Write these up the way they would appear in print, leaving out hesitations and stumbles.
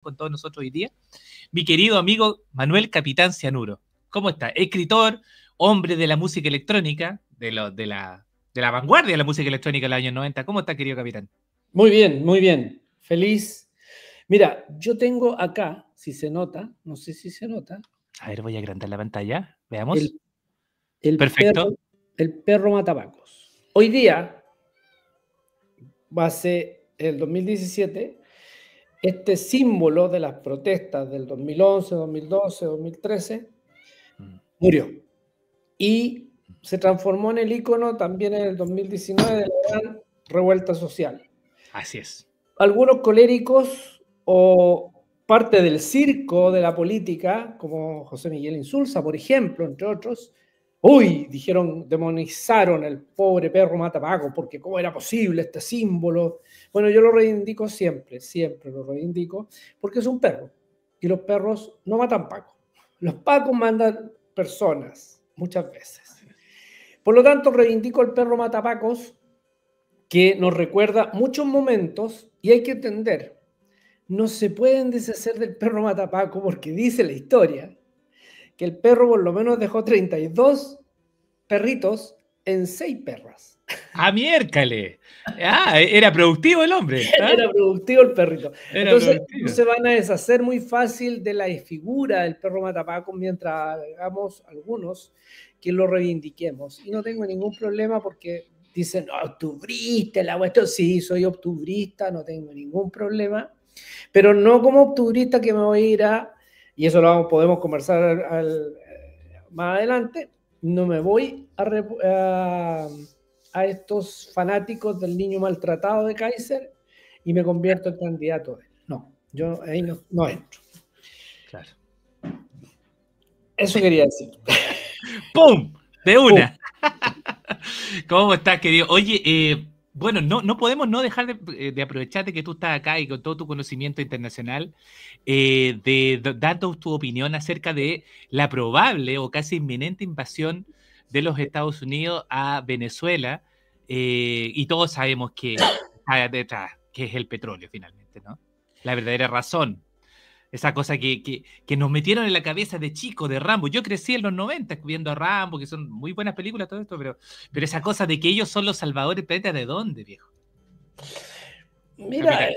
con todos nosotros hoy día, mi querido amigo Manuel Capitán Cianuro. ¿Cómo está? Escritor, hombre de la música electrónica, de la vanguardia de la música electrónica de los años 90. ¿Cómo está, querido capitán? Muy bien, muy bien. Feliz. Mira, yo tengo acá, si se nota, no sé si se nota, A ver, voy a agrandar la pantalla. Veamos. el, el Perfecto. perro, el perro matapacos. Hoy día, va a ser el 2017, este símbolo de las protestas del 2011, 2012, 2013, murió. Y se transformó en el ícono también en el 2019 de la gran revuelta social. Así es. Algunos coléricos o parte del circo de la política, como José Miguel Insulza, por ejemplo, entre otros, dijeron, demonizaron el pobre perro matapaco, porque cómo era posible este símbolo. Bueno, yo lo reivindico siempre, siempre lo reivindico, porque es un perro, y los perros no matan pacos. Los pacos mandan personas, muchas veces. Por lo tanto, reivindico el perro matapacos, que nos recuerda muchos momentos, y hay que entender, no se pueden deshacer del perro matapaco porque dice la historia que el perro por lo menos dejó 32 perritos en 6 perras. ¡Ah, miércale! Ah, era productivo el hombre. ¿Ah? Era productivo el perrito. Era Entonces, productivo. no se van a deshacer muy fácil de la figura del perro matapaco mientras hagamos algunos que lo reivindiquemos. Y no tengo ningún problema porque dicen, no, octubrista, la cuestión. Sí, soy octubrista, no tengo ningún problema, pero no como octubrista que me voy a ir a, y eso lo podemos conversar más adelante, no me voy a estos fanáticos del niño maltratado de Kaiser y me convierto en candidato de él. No, yo ahí no entro. Claro. Eso quería decir. ¡Pum! De una. ¿Cómo estás, querido? Oye, bueno, no podemos no dejar de aprovecharte que tú estás acá y con todo tu conocimiento internacional, dando tu opinión acerca de la probable o casi inminente invasión de los Estados Unidos a Venezuela, y todos sabemos que está detrás, que es el petróleo finalmente, ¿no? La verdadera razón. Esa cosa que nos metieron en la cabeza de chico, de Rambo. Yo crecí en los 90 viendo a Rambo, que son muy buenas películas, todo esto, pero esa cosa de que ellos son los salvadores del planeta, ¿de dónde, viejo? Mira,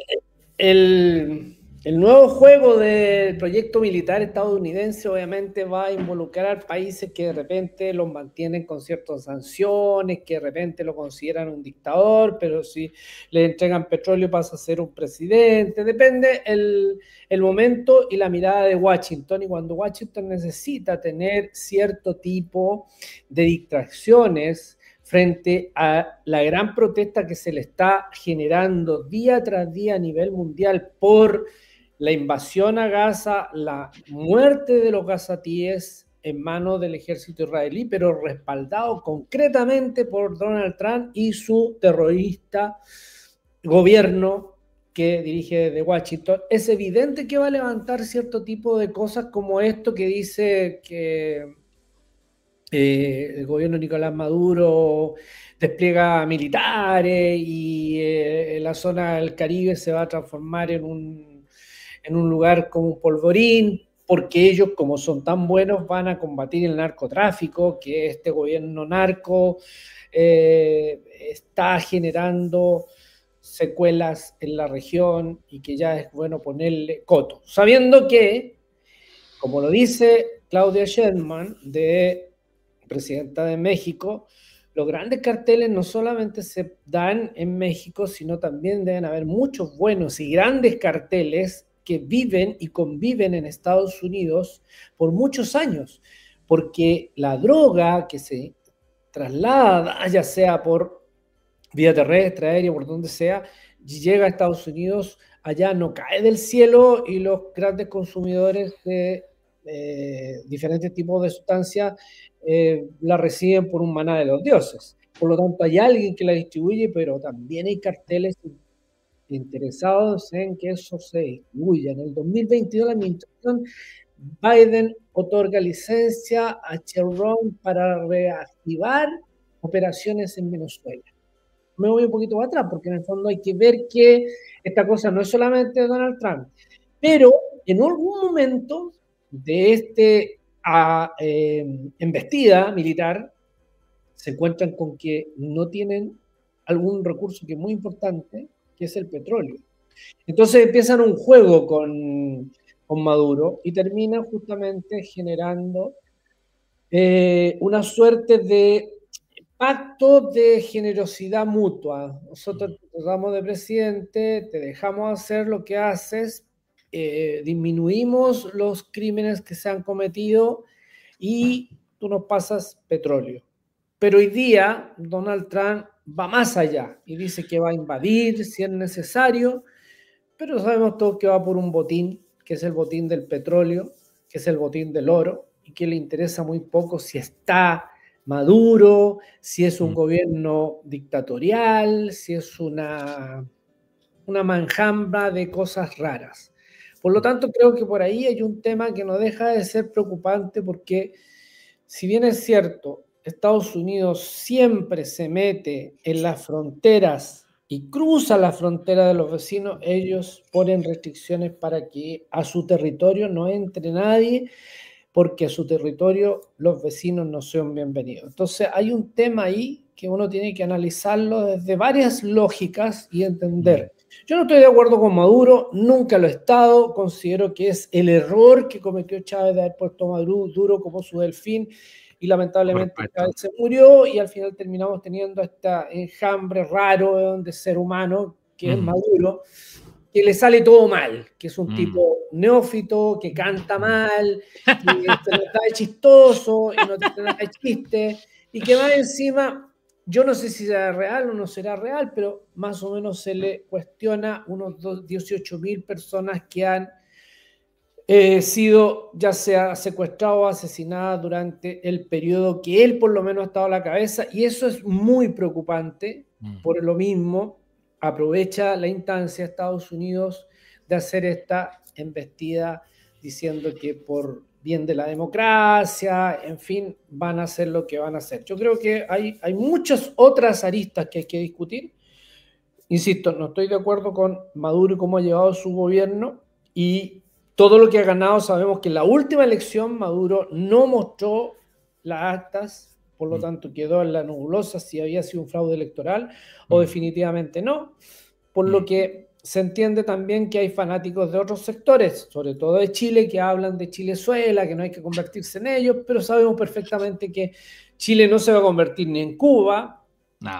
el nuevo juego del proyecto militar estadounidense obviamente va a involucrar países que de repente los mantienen con ciertas sanciones, que de repente lo consideran un dictador, pero si le entregan petróleo pasa a ser un presidente. Depende el momento y la mirada de Washington, y cuando Washington necesita tener cierto tipo de distracciones frente a la gran protesta que se le está generando día tras día a nivel mundial por la invasión a Gaza, la muerte de los gazatíes en manos del ejército israelí, pero respaldado concretamente por Donald Trump y su terrorista gobierno que dirige desde Washington. Es evidente que va a levantar cierto tipo de cosas como esto que dice que el gobierno de Nicolás Maduro despliega militares y la zona del Caribe se va a transformar en un lugar como un polvorín, porque ellos, como son tan buenos, van a combatir el narcotráfico, que este gobierno narco está generando secuelas en la región y que ya es bueno ponerle coto. Sabiendo que, como lo dice Claudia Sheinbaum, presidenta de México, los grandes carteles no solamente se dan en México, sino también deben haber muchos buenos y grandes carteles que viven y conviven en Estados Unidos por muchos años, porque la droga que se traslada, ya sea por vía terrestre, aérea, por donde sea, llega a Estados Unidos, allá no cae del cielo y los grandes consumidores de diferentes tipos de sustancias la reciben por un maná de los dioses. Por lo tanto, hay alguien que la distribuye, pero también hay carteles interesados en que eso se distribuya. En el 2022, la administración Biden otorga licencia a Chevron para reactivar operaciones en Venezuela. Me voy un poquito para atrás, porque en el fondo hay que ver que esta cosa no es solamente de Donald Trump. Pero en algún momento de embestida militar se encuentran con que no tienen algún recurso que es muy importante, que es el petróleo. Entonces empiezan un juego con Maduro y termina justamente generando una suerte de pacto de generosidad mutua. Nosotros te damos de presidente, te dejamos hacer lo que haces, disminuimos los crímenes que se han cometido y tú nos pasas petróleo. Pero hoy día Donald Trump va más allá y dice que va a invadir si es necesario, pero sabemos todos que va por un botín, que es el botín del petróleo, que es el botín del oro, y que le interesa muy poco si está Maduro, si es un gobierno dictatorial, si es una manjambra de cosas raras. Por lo tanto, creo que por ahí hay un tema que no deja de ser preocupante porque, si bien es cierto, Estados Unidos siempre se mete en las fronteras y cruza la frontera de los vecinos, ellos ponen restricciones para que a su territorio no entre nadie, porque a su territorio los vecinos no sean bienvenidos. Entonces hay un tema ahí que uno tiene que analizarlo desde varias lógicas y entender. Yo no estoy de acuerdo con Maduro, nunca lo he estado, considero que es el error que cometió Chávez de haber puesto a Maduro como su delfín, y lamentablemente Chávez se murió y al final terminamos teniendo este enjambre raro de ser humano que es Maduro, que le sale todo mal, que es un tipo neófito, que canta mal, que se lo está de chistoso y no tiene nada de chiste, y que más encima, yo no sé si será real o no será real, pero más o menos se le cuestiona unos 18.000 personas que han sido ya sea secuestradas o asesinadas durante el periodo que él por lo menos ha estado a la cabeza, y eso es muy preocupante. Por lo mismo aprovecha la instancia de Estados Unidos de hacer esta embestida diciendo que por bien de la democracia, en fin, van a hacer lo que van a hacer. Yo creo que hay muchas otras aristas que hay que discutir. Insisto, no estoy de acuerdo con Maduro y cómo ha llevado su gobierno, y todo lo que ha ganado, sabemos que en la última elección Maduro no mostró las actas, por lo tanto quedó en la nebulosa si había sido un fraude electoral o definitivamente no, por lo que se entiende también que hay fanáticos de otros sectores, sobre todo de Chile, que hablan de Chilezuela, que no hay que convertirse en ellos, pero sabemos perfectamente que Chile no se va a convertir ni en Cuba,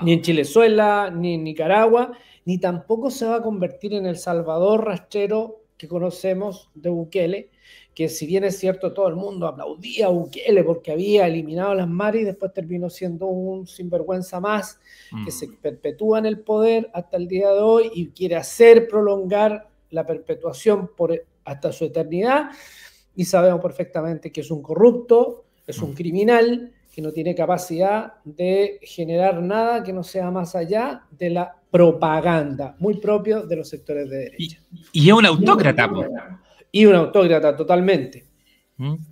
ni en Chilezuela, ni en Nicaragua, ni tampoco se va a convertir en El Salvador rastrero que conocemos de Bukele, que si bien es cierto todo el mundo aplaudía a Bukele porque había eliminado las maras y después terminó siendo un sinvergüenza más que se perpetúa en el poder hasta el día de hoy y quiere hacer prolongar la perpetuación hasta su eternidad, y sabemos perfectamente que es un corrupto, es un criminal que no tiene capacidad de generar nada que no sea más allá de la propaganda, muy propio de los sectores de derecha. Y es un autócrata. Y un autócrata, totalmente.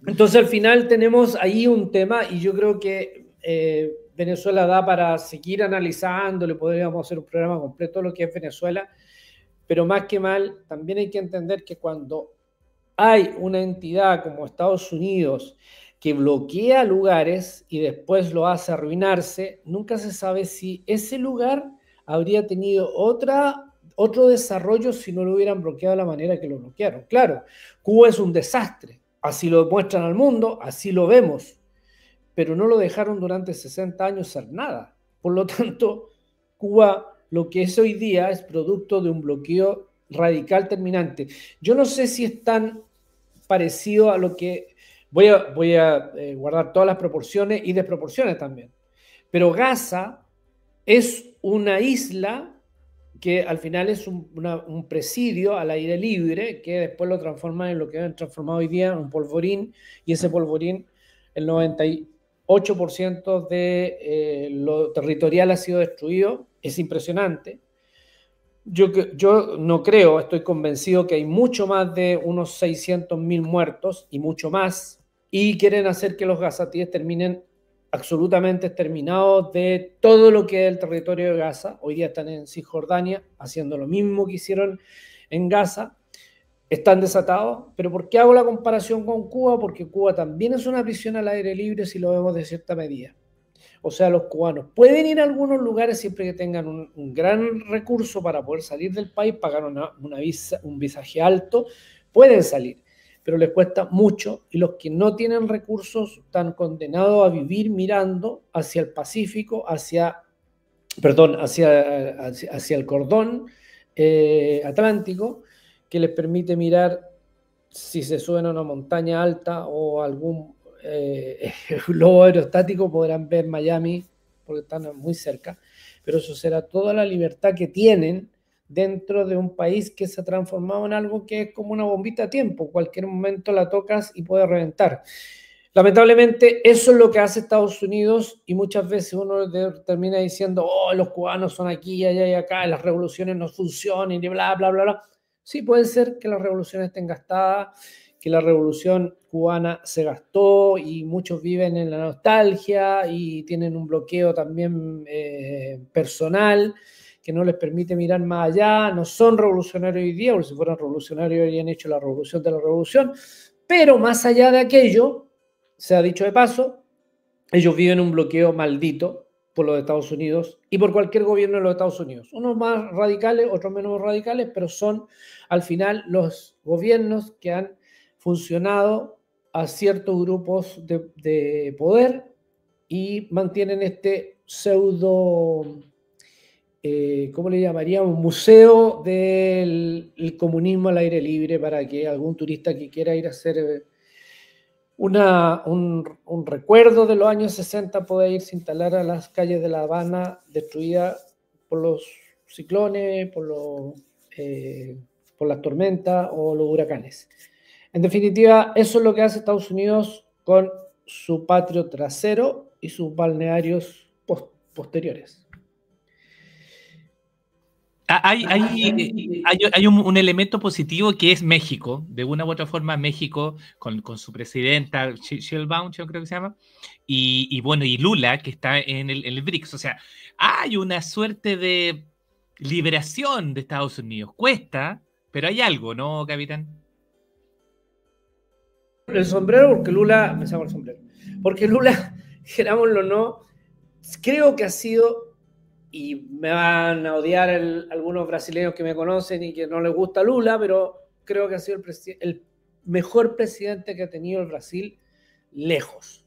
Entonces, al final tenemos ahí un tema, y yo creo que Venezuela da para seguir analizando, le podríamos hacer un programa completo de lo que es Venezuela, pero más que mal, también hay que entender que cuando hay una entidad como Estados Unidos que bloquea lugares y después lo hace arruinarse, nunca se sabe si ese lugar habría tenido otro desarrollo si no lo hubieran bloqueado de la manera que lo bloquearon. Claro, Cuba es un desastre, así lo muestran al mundo, así lo vemos, pero no lo dejaron durante 60 años ser nada. Por lo tanto, Cuba, lo que es hoy día, es producto de un bloqueo radical terminante. Yo no sé si es tan parecido a lo que... Voy a guardar todas las proporciones y desproporciones también. Pero Gaza es una isla que al final es un presidio al aire libre, que después lo transforman en lo que han transformado hoy día en un polvorín, y ese polvorín, el 98% de lo territorial ha sido destruido. Es impresionante. Yo no creo, estoy convencido que hay mucho más de unos 600.000 muertos y mucho más, y quieren hacer que los gazatíes terminen absolutamente exterminados de todo lo que es el territorio de Gaza. Hoy día están en Cisjordania haciendo lo mismo que hicieron en Gaza, están desatados. ¿Pero por qué hago la comparación con Cuba? Porque Cuba también es una prisión al aire libre si lo vemos de cierta medida. O sea, los cubanos pueden ir a algunos lugares siempre que tengan un gran recurso para poder salir del país, pagar un visaje alto, pueden salir, pero les cuesta mucho y los que no tienen recursos están condenados a vivir mirando hacia el Pacífico, hacia el cordón atlántico, que les permite mirar si se suben a una montaña alta o algún globo aerostático, podrán ver Miami porque están muy cerca, pero eso será toda la libertad que tienen dentro de un país que se ha transformado en algo que es como una bombita a tiempo, cualquier momento la tocas y puede reventar. Lamentablemente eso es lo que hace Estados Unidos y muchas veces uno termina diciendo, oh, los cubanos son aquí, allá y acá, las revoluciones no funcionan y bla, bla, bla, bla. Sí, puede ser que las revoluciones estén gastadas, que la revolución cubana se gastó y muchos viven en la nostalgia y tienen un bloqueo también personal que no les permite mirar más allá, no son revolucionarios hoy día, porque si fueran revolucionarios habrían hecho la revolución de la revolución, pero más allá de aquello, se ha dicho de paso, ellos viven un bloqueo maldito por los Estados Unidos y por cualquier gobierno de los Estados Unidos. Unos más radicales, otros menos radicales, pero son al final los gobiernos que han funcionado a ciertos grupos de poder y mantienen este pseudo, ¿cómo le llamaríamos? Museo del comunismo al aire libre para que algún turista que quiera ir a hacer un recuerdo de los años 60 pueda irse a instalar a las calles de La Habana destruidas por los ciclones, por las tormentas o los huracanes. En definitiva, eso es lo que hace Estados Unidos con su patio trasero y sus balnearios posteriores. Hay un elemento positivo que es México. De una u otra forma, México, con su presidenta, Sheinbaum, creo que se llama, y bueno, y Lula, que está en el BRICS. O sea, hay una suerte de liberación de Estados Unidos. Cuesta, pero hay algo, ¿no, capitán? El sombrero, porque Lula, me saco el sombrero, porque Lula, querámoslo o no, creo que ha sido, y me van a odiar algunos brasileños que me conocen y que no les gusta Lula, pero creo que ha sido el mejor presidente que ha tenido el Brasil lejos.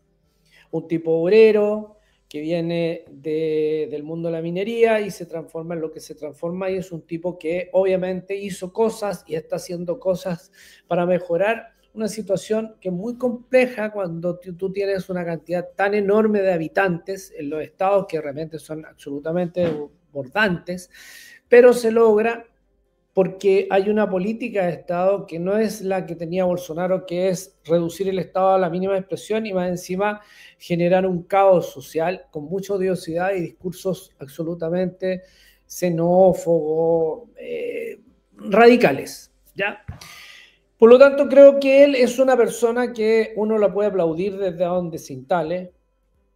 Un tipo obrero que viene del mundo de la minería y se transforma en lo que se transforma, y es un tipo que obviamente hizo cosas y está haciendo cosas para mejorar una situación que es muy compleja cuando tú tienes una cantidad tan enorme de habitantes en los estados que realmente son absolutamente desbordantes, pero se logra porque hay una política de Estado que no es la que tenía Bolsonaro, que es reducir el Estado a la mínima expresión y más encima generar un caos social con mucha odiosidad y discursos absolutamente xenófobos, radicales, ¿ya? Por lo tanto, creo que él es una persona que uno la puede aplaudir desde donde se instale.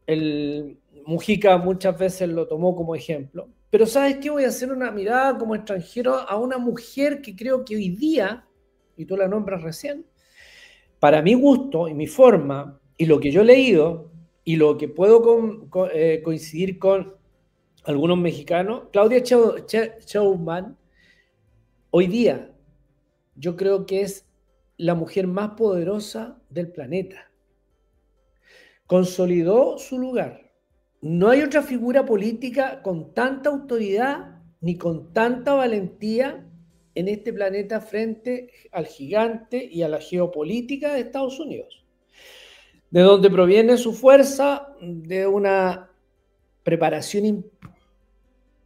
El Mujica muchas veces lo tomó como ejemplo. Pero ¿sabes qué? Voy a hacer una mirada como extranjero a una mujer que creo que hoy día, y tú la nombras recién, para mi gusto y mi forma, y lo que yo he leído, y lo que puedo coincidir con algunos mexicanos, Claudia Sheinbaum, hoy día yo creo que es la mujer más poderosa del planeta. Consolidó su lugar. No hay otra figura política con tanta autoridad ni con tanta valentía en este planeta frente al gigante y a la geopolítica de Estados Unidos. De donde proviene su fuerza, de una preparación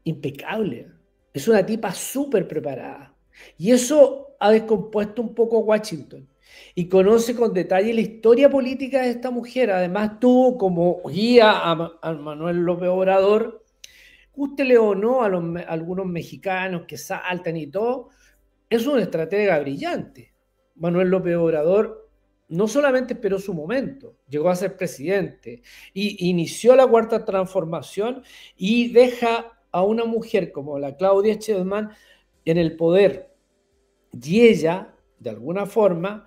impecable. Es una tipa súper preparada. Y eso ha descompuesto un poco a Washington. Y conoce con detalle la historia política de esta mujer. Además tuvo como guía a Manuel López Obrador. Gústele o no a algunos mexicanos que saltan y todo, es una estratega brillante. Manuel López Obrador no solamente esperó su momento, llegó a ser presidente y inició la cuarta transformación y deja a una mujer como la Claudia Sheinbaum en el poder. Y ella de alguna forma,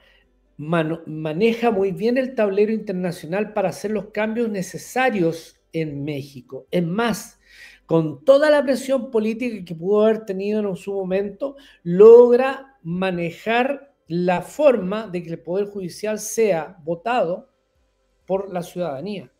maneja muy bien el tablero internacional para hacer los cambios necesarios en México. Es más, con toda la presión política que pudo haber tenido en su momento, logra manejar la forma de que el Poder Judicial sea votado por la ciudadanía,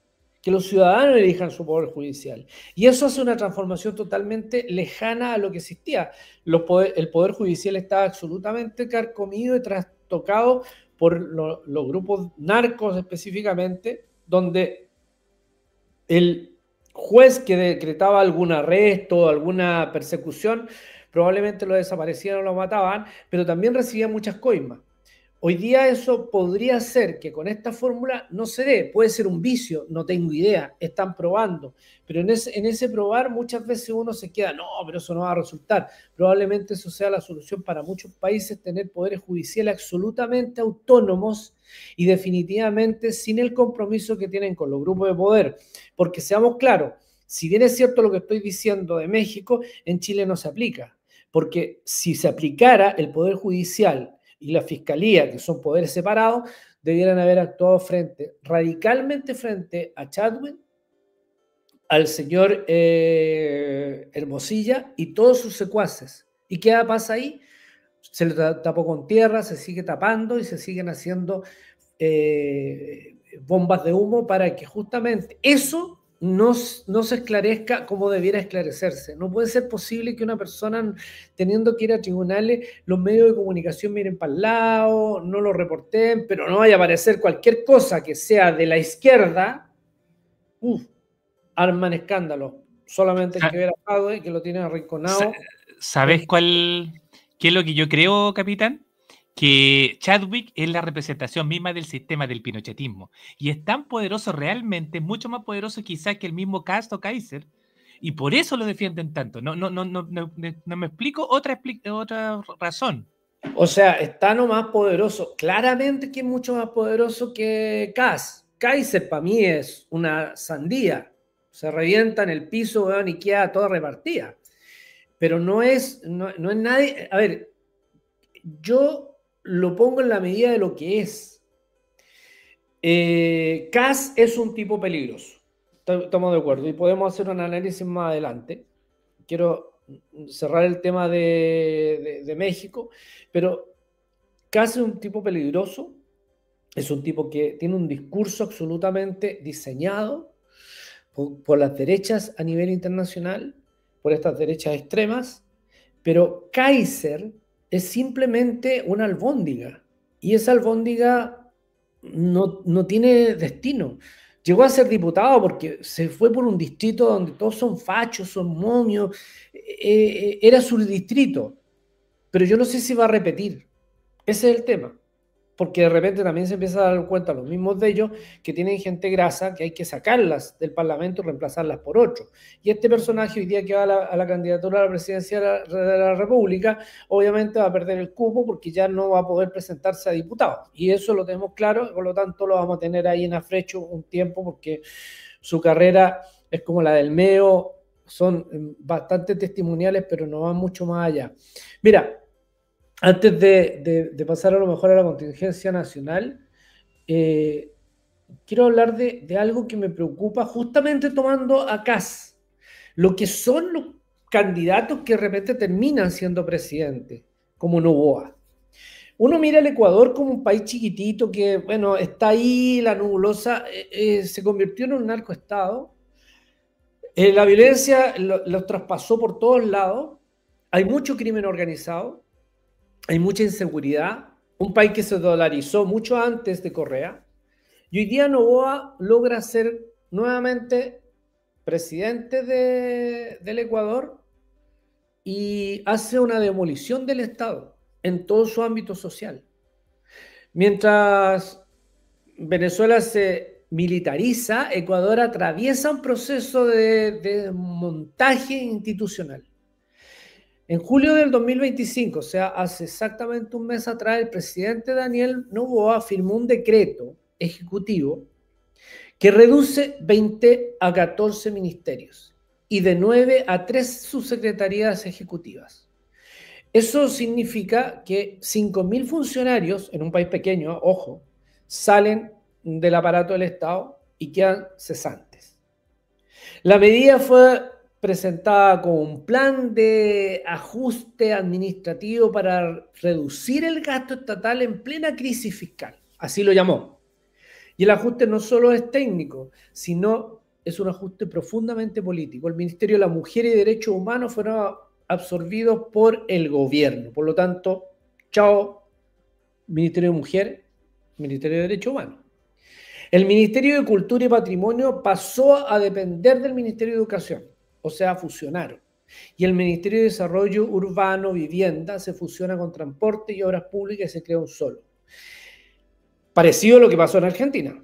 que los ciudadanos elijan su Poder Judicial. Y eso hace una transformación totalmente lejana a lo que existía. El Poder Judicial estaba absolutamente carcomido y trastocado por los grupos narcos específicamente, donde el juez que decretaba algún arresto, alguna persecución, probablemente lo desaparecían o lo mataban, pero también recibía muchas coimas. Hoy día eso podría ser que con esta fórmula no se dé, puede ser un vicio, no tengo idea, están probando, pero en ese probar muchas veces uno se queda, no, pero eso no va a resultar. Probablemente eso sea la solución para muchos países, tener poderes judiciales absolutamente autónomos y definitivamente sin el compromiso que tienen con los grupos de poder, porque seamos claros, si bien es cierto lo que estoy diciendo de México, en Chile no se aplica, porque si se aplicara el poder judicial y la fiscalía, que son poderes separados, debieran haber actuado radicalmente frente a Chadwick, al señor Hermosilla y todos sus secuaces. ¿Y qué pasa ahí? Se le tapó con tierra, se sigue tapando y se siguen haciendo bombas de humo para que justamente eso no se esclarezca como debiera esclarecerse. No puede ser posible que una persona, teniendo que ir a tribunales, los medios de comunicación miren para el lado, no lo reporten, pero no vaya a aparecer cualquier cosa que sea de la izquierda, arman escándalo. Solamente hay que ver a Jadwe, que lo tiene arrinconado. ¿Sabes qué es lo que yo creo, capitán? Que Chadwick es la representación misma del sistema del pinochetismo y es tan poderoso realmente, mucho más poderoso quizás que el mismo Castro Kaiser, y por eso lo defienden tanto. No me explico otra razón. O sea, está nomás poderoso. Claramente que es mucho más poderoso que Kaiser para mí es una sandía. Se revienta en el piso, weón, y queda toda repartida. Pero no es nadie. A ver, yo lo pongo en la medida de lo que es. Kass es un tipo peligroso. Estamos de acuerdo y podemos hacer un análisis más adelante. Quiero cerrar el tema de México, pero Kass es un tipo peligroso, es un tipo que tiene un discurso absolutamente diseñado por las derechas a nivel internacional, por estas derechas extremas, pero Kaiser es simplemente una albóndiga, y esa albóndiga no tiene destino. Llegó a ser diputado porque se fue por un distrito donde todos son fachos, son momios, era su distrito, pero yo no sé si va a repetir. Ese es el tema, porque de repente también se empieza a dar cuenta los mismos de ellos que tienen gente grasa que hay que sacarlas del Parlamento y reemplazarlas por otro. Y este personaje hoy día que va a la candidatura a la presidencia de la República, obviamente va a perder el cupo porque ya no va a poder presentarse a diputado. Y eso lo tenemos claro, por lo tanto lo vamos a tener ahí en afrecho un tiempo porque su carrera es como la del Meo, son bastante testimoniales, pero no van mucho más allá. Mira, antes de pasar a lo mejor a la contingencia nacional, quiero hablar de algo que me preocupa, justamente tomando a Kass, lo que son los candidatos que de repente terminan siendo presidentes, como Noboa. Uno mira el Ecuador como un país chiquitito que, bueno, está ahí, la nebulosa, se convirtió en un narcoestado. La violencia los traspasó por todos lados, hay mucho crimen organizado, hay mucha inseguridad, un país que se dolarizó mucho antes de Correa, y hoy día Noboa logra ser nuevamente presidente del Ecuador y hace una demolición del Estado en todo su ámbito social. Mientras Venezuela se militariza, Ecuador atraviesa un proceso de montaje institucional. En julio del 2025, o sea, hace exactamente un mes atrás, el presidente Daniel Noboa firmó un decreto ejecutivo que reduce 20 a 14 ministerios y de 9 a 3 subsecretarías ejecutivas. Eso significa que 5.000 funcionarios en un país pequeño, ojo, salen del aparato del Estado y quedan cesantes. La medida fue presentada como un plan de ajuste administrativo para reducir el gasto estatal en plena crisis fiscal. Así lo llamó. Y el ajuste no solo es técnico, sino es un ajuste profundamente político. El Ministerio de la Mujer y Derechos Humanos fueron absorbidos por el gobierno. Por lo tanto, chao, Ministerio de Mujer, Ministerio de Derechos Humanos. El Ministerio de Cultura y Patrimonio pasó a depender del Ministerio de Educación, o sea, fusionaron. Y el Ministerio de Desarrollo Urbano, Vivienda, se fusiona con Transporte y Obras Públicas y se crea un solo. Parecido a lo que pasó en Argentina.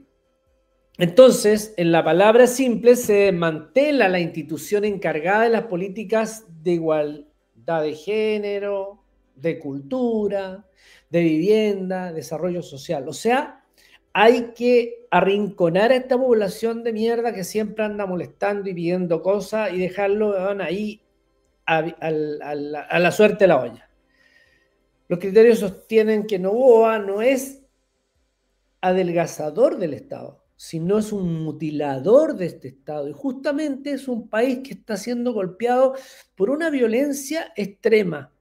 Entonces, en la palabra simple, se desmantela la institución encargada de las políticas de igualdad de género, de cultura, de vivienda, desarrollo social. O sea, hay que arrinconar a esta población de mierda que siempre anda molestando y pidiendo cosas y dejarlo ahí a la suerte de la olla. Los criterios sostienen que Noboa no es adelgazador del Estado, sino es un mutilador de este Estado. Y justamente es un país que está siendo golpeado por una violencia extrema.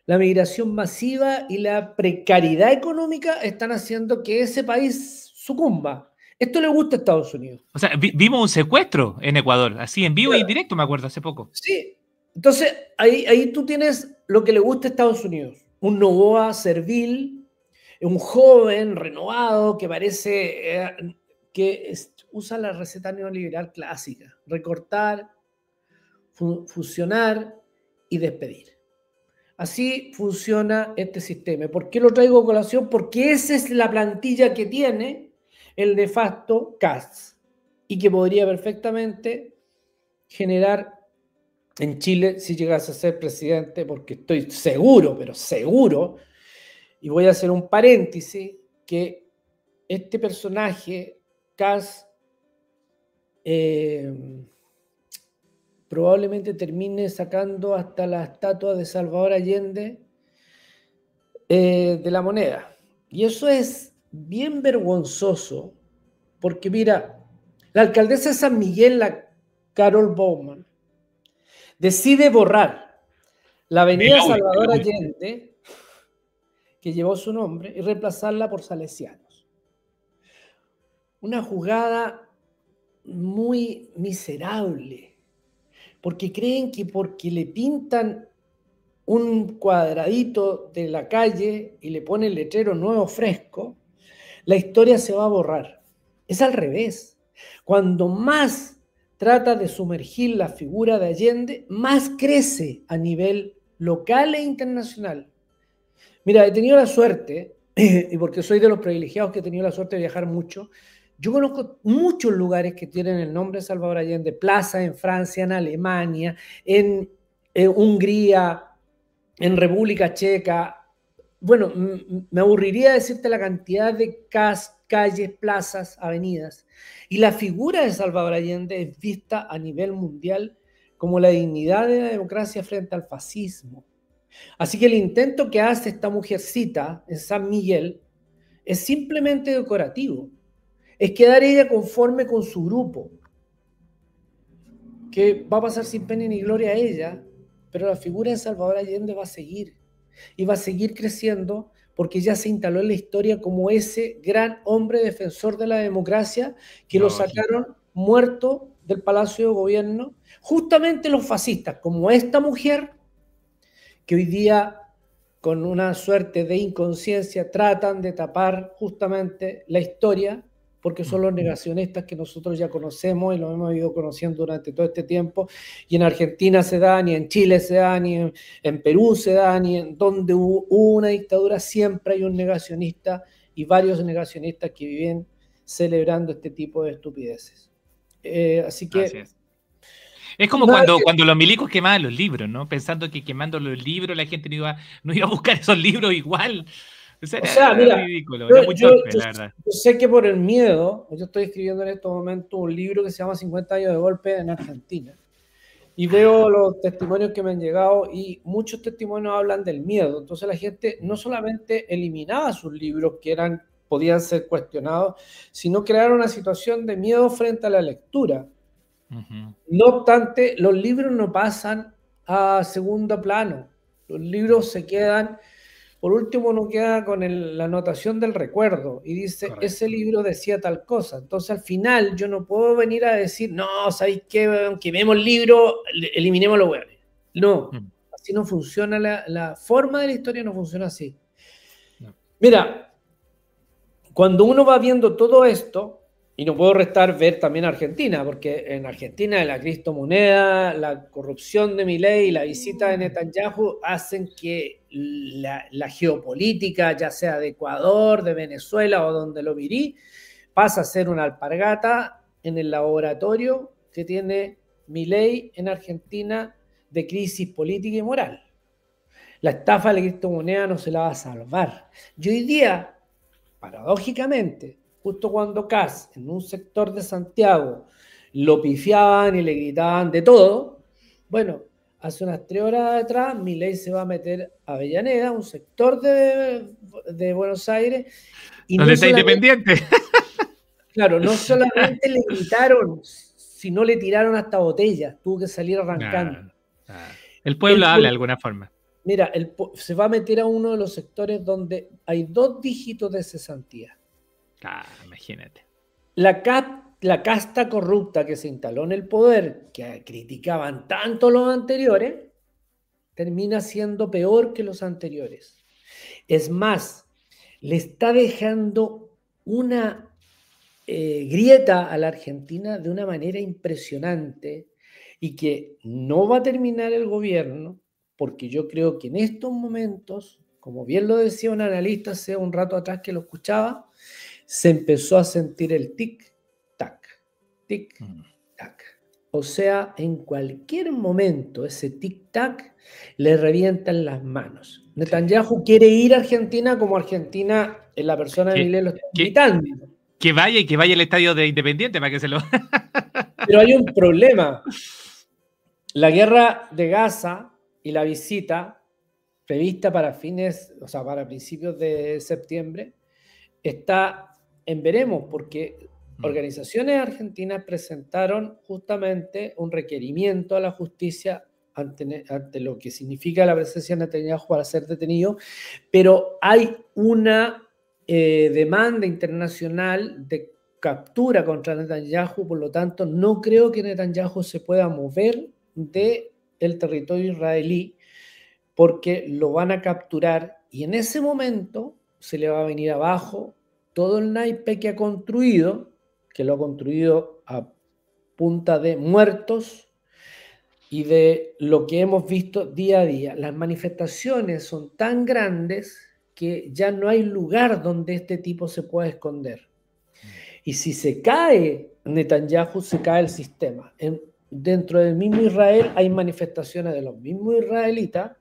La migración masiva y la precariedad económica están haciendo que ese país sucumba. Esto le gusta a Estados Unidos. O sea, vimos un secuestro en Ecuador, así en vivo y en directo, me acuerdo, hace poco. Sí. Entonces, ahí tú tienes lo que le gusta a Estados Unidos. Un Noboa servil, un joven renovado que parece que usa la receta neoliberal clásica. Recortar, fusionar y despedir. Así funciona este sistema. ¿Por qué lo traigo a colación? Porque esa es la plantilla que tiene el nefasto Kast y que podría perfectamente generar en Chile si llegase a ser presidente, porque estoy seguro, pero seguro, y voy a hacer un paréntesis, que este personaje, Kast, probablemente termine sacando hasta la estatua de Salvador Allende de la moneda. Y eso es bien vergonzoso, porque mira, la alcaldesa de San Miguel, la Carol Bowman, decide borrar la avenida Salvador Allende, que llevó su nombre, y reemplazarla por Salesianos. Una jugada muy miserable, porque creen que porque le pintan un cuadradito de la calle y le ponen el letrero nuevo fresco, la historia se va a borrar. Es al revés. Cuando más trata de sumergir la figura de Allende, más crece a nivel local e internacional. Mira, he tenido la suerte, y porque soy de los privilegiados que he tenido la suerte de viajar mucho, yo conozco muchos lugares que tienen el nombre de Salvador Allende, plazas en Francia, en Alemania, en Hungría, en República Checa. Bueno, me aburriría decirte la cantidad de calles, plazas, avenidas. Y la figura de Salvador Allende es vista a nivel mundial como la dignidad de la democracia frente al fascismo. Así que el intento que hace esta mujercita en San Miguel es simplemente decorativo. Es quedar ella conforme con su grupo, que va a pasar sin pena ni gloria a ella, pero la figura de Salvador Allende va a seguir, y va a seguir creciendo porque ya se instaló en la historia como ese gran hombre defensor de la democracia que lo sacaron muerto del Palacio de Gobierno, justamente los fascistas, como esta mujer, que hoy día, con una suerte de inconsciencia, tratan de tapar justamente la historia, porque son los negacionistas que nosotros ya conocemos y los hemos ido conociendo durante todo este tiempo, y en Argentina se da, ni en Chile se da, ni en Perú se da, ni en donde hubo una dictadura, siempre hay un negacionista y varios negacionistas que viven celebrando este tipo de estupideces. Así que... Es como cuando los milicos quemaban los libros, ¿no? Pensando que quemando los libros la gente no iba a buscar esos libros igual. O sea, mira, ridículo, era muy torpe, la verdad. Yo sé que por el miedo, yo estoy escribiendo en estos momentos un libro que se llama 50 años de golpe en Argentina. Y veo los testimonios que me han llegado y muchos testimonios hablan del miedo. Entonces la gente no solamente eliminaba sus libros que podían ser cuestionados, sino crear una situación de miedo frente a la lectura. No obstante, los libros no pasan a segundo plano. Los libros se quedan, por último uno queda con la anotación del recuerdo y dice, correcto, ese libro decía tal cosa. Entonces al final yo no puedo venir a decir, no, ¿sabéis qué? Quememos el libro, eliminemos los hueones. No, así no funciona, la forma de la historia no funciona así. No. Mira, cuando uno va viendo todo esto, y no puedo restar ver también Argentina, porque en Argentina la criptomoneda, la corrupción de Milei y la visita de Netanyahu hacen que la geopolítica, ya sea de Ecuador, de Venezuela o donde lo mirí, pasa a ser una alpargata en el laboratorio que tiene Milei en Argentina de crisis política y moral. La estafa de la criptomoneda no se la va a salvar. Y hoy día, paradójicamente, justo cuando Kast, en un sector de Santiago, lo pifiaban y le gritaban de todo, bueno, hace unas 3 horas atrás, Milei se va a meter a Avellaneda, un sector de Buenos Aires. Y donde no está Independiente. Claro, no solamente le gritaron, sino le tiraron hasta botellas, tuvo que salir arrancando. El pueblo habla de alguna forma. Mira, se va a meter a uno de los sectores donde hay 2 dígitos de cesantía. Imagínate. La casta corrupta que se instaló en el poder, que criticaban tanto los anteriores, termina siendo peor que los anteriores. Es más, le está dejando una grieta a la Argentina de una manera impresionante y que no va a terminar el gobierno, porque yo creo que en estos momentos, como bien lo decía un analista hace un rato atrás que lo escuchaba, se empezó a sentir el tic-tac, tic-tac. O sea, en cualquier momento ese tic-tac le revientan las manos. Netanyahu quiere ir a Argentina como Argentina, en la persona de Milei lo está invitando. Que vaya al estadio de Independiente para que se lo... Pero hay un problema. La guerra de Gaza y la visita prevista para para principios de septiembre, está en veremos, porque organizaciones argentinas presentaron justamente un requerimiento a la justicia ante lo que significa la presencia de Netanyahu para ser detenido, pero hay una demanda internacional de captura contra Netanyahu, por lo tanto no creo que Netanyahu se pueda mover del territorio israelí porque lo van a capturar y en ese momento se le va a venir abajo todo el naipe que ha construido, que lo ha construido a punta de muertos y de lo que hemos visto día a día. Las manifestaciones son tan grandes que ya no hay lugar donde este tipo se pueda esconder. Y si se cae Netanyahu, se cae el sistema. Dentro del mismo Israel hay manifestaciones de los mismos israelitas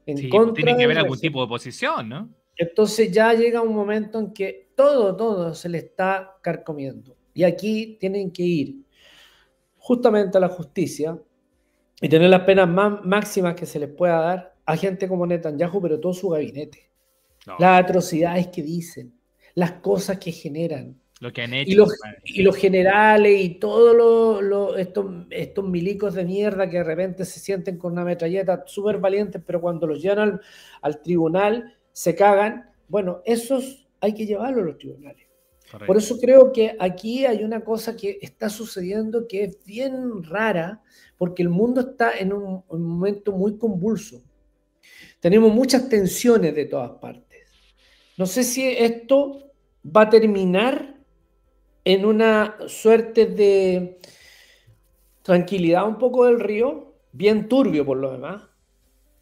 en contra. Tiene que haber algún tipo de oposición, ¿no? Entonces ya llega un momento en que todo se le está carcomiendo. Y aquí tienen que ir justamente a la justicia y tener las penas máximas que se les pueda dar a gente como Netanyahu, pero todo su gabinete. No. Las atrocidades que dicen, las cosas que generan. Lo que han hecho. Y los generales y todos estos milicos de mierda que de repente se sienten con una metralleta súper valientes, pero cuando los llevan al tribunal se cagan. Bueno, esos hay que llevarlos a los tribunales. Correcto. Por eso creo que aquí hay una cosa que está sucediendo que es bien rara, porque el mundo está en un momento muy convulso. Tenemos muchas tensiones de todas partes. No sé si esto va a terminar en una suerte de tranquilidad un poco del río, bien turbio por lo demás,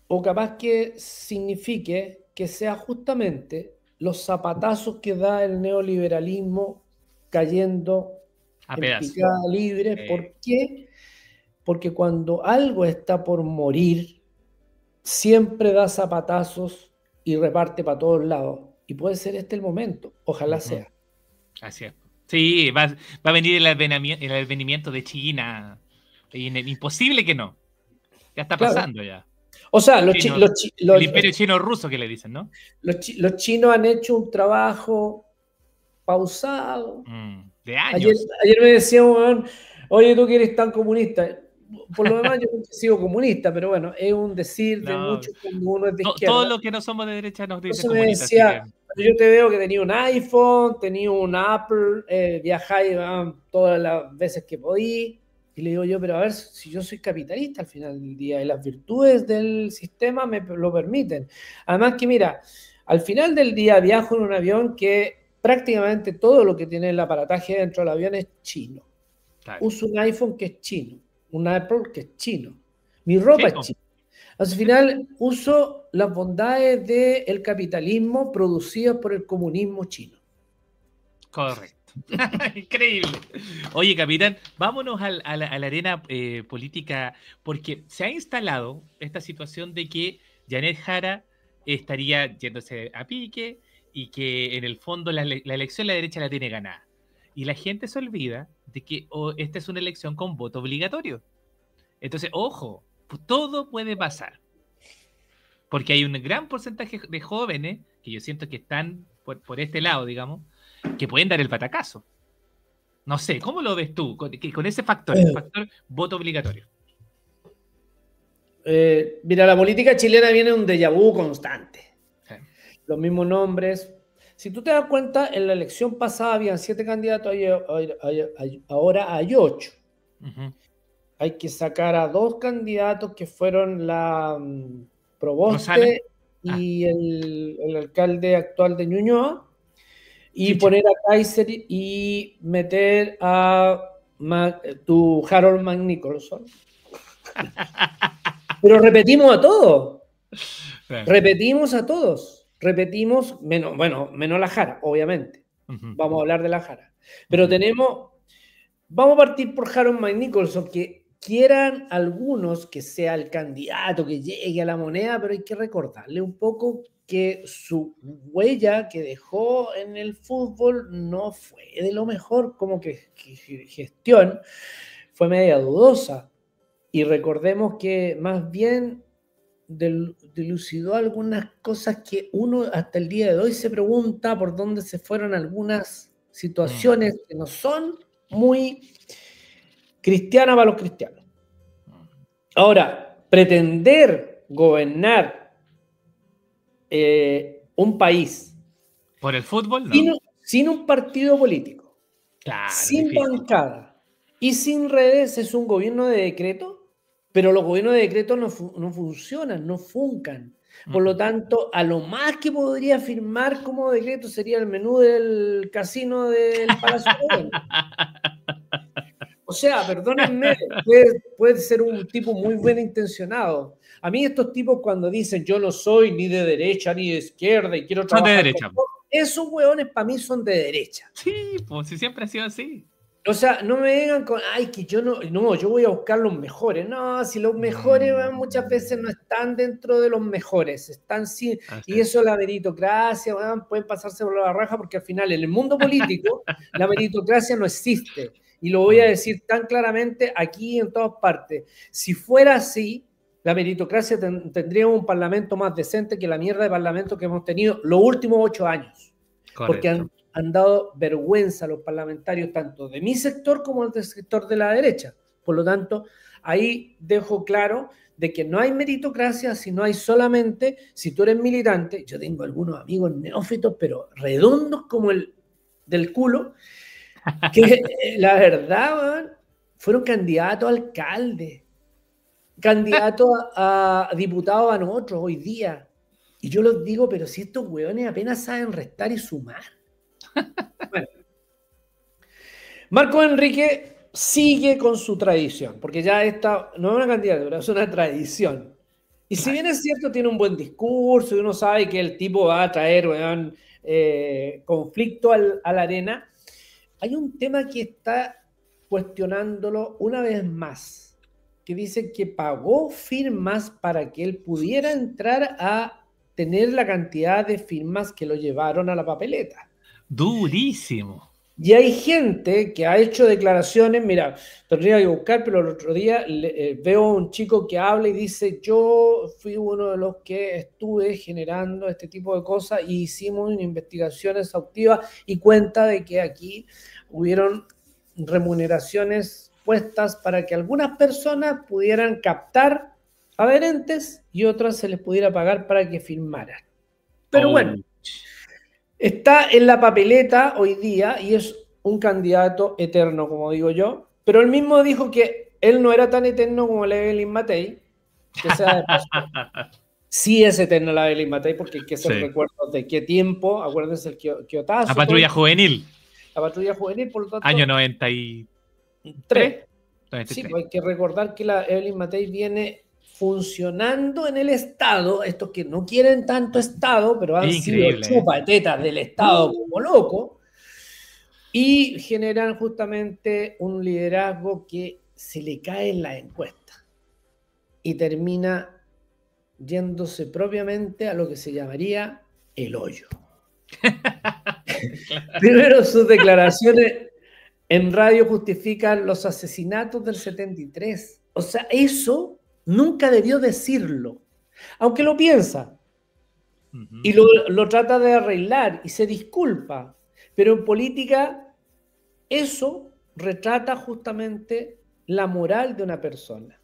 o capaz que signifique que sea justamente los zapatazos que da el neoliberalismo cayendo en picada libre. ¿Por qué? Porque cuando algo está por morir, siempre da zapatazos y reparte para todos lados. Y puede ser este el momento. Ojalá sea. Así es. Sí, va a venir el advenimiento de China Imposible que no. Ya está Claro. pasando ya. O sea, El imperio chino-ruso que le dicen, ¿no? los chinos han hecho un trabajo pausado. De Ayer, años. ayer me decía un weón, oye, tú que eres tan comunista. Por lo demás, yo nunca he sido comunista, pero bueno, es un decir de No, muchos cuando uno es de todos izquierda. los que no somos de derecha nos dicen Entonces me comunistas, así que... decía, yo te veo que tenía un iPhone, tenía un Apple, viajáis todas las veces que podí. Y le digo yo, pero a ver, si yo soy capitalista al final del día y las virtudes del sistema me lo permiten. Además que mira, al final del día viajo en un avión que prácticamente todo lo que tiene el aparataje dentro del avión es chino. Claro. Uso un iPhone que es chino, un Apple que es chino. Mi ropa Sí, es china. Al final uso las bondades del capitalismo producidas por el comunismo chino. correcto. Increíble. Oye, capitán, vámonos a la arena política, porque se ha instalado esta situación de que Janet Jara estaría yéndose a pique y que en el fondo la elección la derecha la tiene ganada. Y la gente se olvida de que esta es una elección con voto obligatorio. Entonces, ojo, todo puede pasar. Porque hay un gran porcentaje de jóvenes que yo siento que están por este lado, digamos, que pueden dar el patacazo. No sé, ¿cómo lo ves tú con ese factor, el factor voto obligatorio? Mira, la política chilena viene un déjà vu constante. Sí. Los mismos nombres. Si tú te das cuenta, en la elección pasada habían 7 candidatos, ahora hay 8. Uh-huh. Hay que sacar a 2 candidatos que fueron la Proboste y el alcalde actual de Ñuñoa, y Chicha. poner a Kaiser y meter a tu Harold McNicholson. Pero repetimos a todos. Repetimos a todos. Repetimos, menos la Jara, obviamente. Uh-huh. Vamos a hablar de la Jara. Pero vamos a partir por Harold McNicholson, que quieran algunos que sea el candidato que llegue a la moneda, pero hay que recordarle un poco que su huella que dejó en el fútbol no fue de lo mejor, como que gestión fue media dudosa. Y recordemos que más bien dilucidó algunas cosas que uno hasta el día de hoy se pregunta por dónde se fueron algunas situaciones que no son muy cristianas para los cristianos. Ahora, pretender gobernar un país por el fútbol, no. Sin un partido político, claro, sin difícil. bancada y sin redes es un gobierno de decreto. Pero los gobiernos de decreto no funcionan, no funcan. Por lo tanto, a lo más que podría firmar como decreto sería el menú del casino del Palacio de Gobierno. O sea, perdónenme, puede ser un tipo muy bien intencionado. A mí estos tipos cuando dicen yo no soy ni de derecha ni de izquierda y quiero trabajar... Son de derecha. Esos hueones para mí son de derecha. Sí, pues si siempre ha sido así. O sea, no me vengan con, ay, que yo no, yo voy a buscar los mejores. No, si los mejores muchas veces no están dentro de los mejores, están sí. Y eso la meritocracia, pueden pasarse por la raja porque al final en el mundo político la meritocracia no existe. Y lo voy a decir tan claramente aquí en todas partes. Si fuera así, la meritocracia tendría un parlamento más decente que la mierda de parlamento que hemos tenido los últimos 8 años. Correcto. Porque han dado vergüenza a los parlamentarios, tanto de mi sector como del sector de la derecha. Por lo tanto, ahí dejo claro de que no hay meritocracia si no hay solamente, si tú eres militante, yo tengo algunos amigos neófitos, pero redondos como el del culo, que la verdad, fueron candidatos a alcalde, candidatos a diputados a nosotros hoy día. Y yo los digo, pero si estos hueones apenas saben restar y sumar. Bueno, Marco Enrique sigue con su tradición, porque ya esta no es una candidatura, es una tradición. Y si bien es cierto, tiene un buen discurso y uno sabe que el tipo va a traer conflicto a la arena, hay un tema que está cuestionándolo una vez más, que dice que pagó firmas para que él pudiera entrar a tener la cantidad de firmas que lo llevaron a la papeleta. Durísimo. Y hay gente que ha hecho declaraciones, mira, tendría que buscar, pero el otro día veo a un chico que habla y dice, yo fui uno de los que estuve generando este tipo de cosas y hicimos una investigación exhaustiva y cuenta de que aquí hubieron remuneraciones puestas para que algunas personas pudieran captar adherentes y otras se les pudiera pagar para que firmaran. Pero bueno, está en la papeleta hoy día y es un candidato eterno, como digo yo, pero él mismo dijo que él no era tan eterno como la Evelyn Matei, que sea de paso. Sí es eterna la Evelyn Matei porque hay que hacer recuerdos de qué tiempo, acuérdense el Quiotazo. La patrulla juvenil. La patrulla juvenil, por lo tanto. Año 93. Sí, pues hay que recordar que la Evelyn Matei viene funcionando en el Estado, estos que no quieren tanto Estado, pero han sido chupatetas del Estado como loco, y generan justamente un liderazgo que se le cae en la encuesta y termina yéndose propiamente a lo que se llamaría el hoyo. Primero, sus declaraciones en radio justifican los asesinatos del 73. O sea, eso nunca debió decirlo, aunque lo piensa. Y lo trata de arreglar y se disculpa. Pero en política eso retrata justamente la moral de una persona.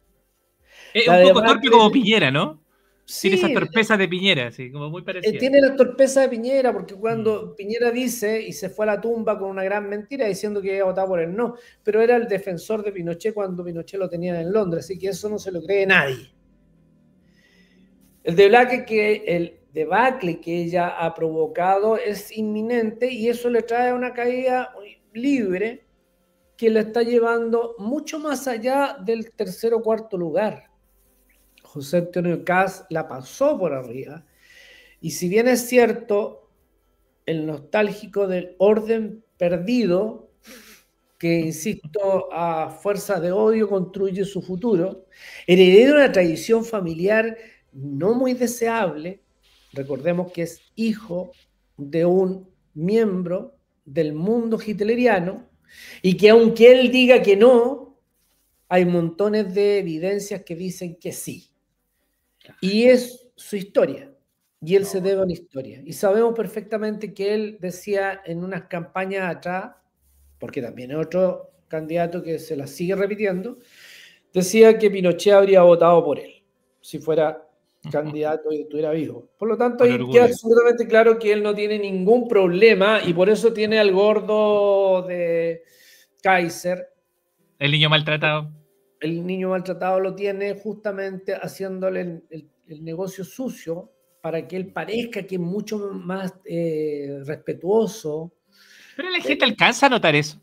Es un poco torpe como Piñera, ¿no? Sí, tiene esa torpeza de Piñera, sí, como muy parecida. Tiene la torpeza de Piñera, porque cuando Piñera dice y se fue a la tumba con una gran mentira diciendo que iba a votar por el no, pero era el defensor de Pinochet cuando Pinochet lo tenía en Londres, así que eso no se lo cree nadie. El debacle que ella ha provocado es inminente y eso le trae una caída libre que la está llevando mucho más allá del tercer o cuarto lugar. José Antonio Kast la pasó por arriba. Y si bien es cierto, el nostálgico del orden perdido, que, insisto, a fuerza de odio construye su futuro, heredero de una tradición familiar no muy deseable, recordemos que es hijo de un miembro del mundo hitleriano, y que aunque él diga que no, hay montones de evidencias que dicen que sí. Y es su historia. Y él se debe a una historia. Y sabemos perfectamente que él decía en unas campañas atrás, porque también es otro candidato que se la sigue repitiendo, decía que Pinochet habría votado por él, si fuera candidato y estuviera vivo. Por lo tanto, ahí queda absolutamente claro que él no tiene ningún problema y por eso tiene al gordo de Kaiser. El niño maltratado. El niño maltratado lo tiene justamente haciéndole el negocio sucio para que él parezca que es mucho más respetuoso. Pero la gente alcanza a notar eso.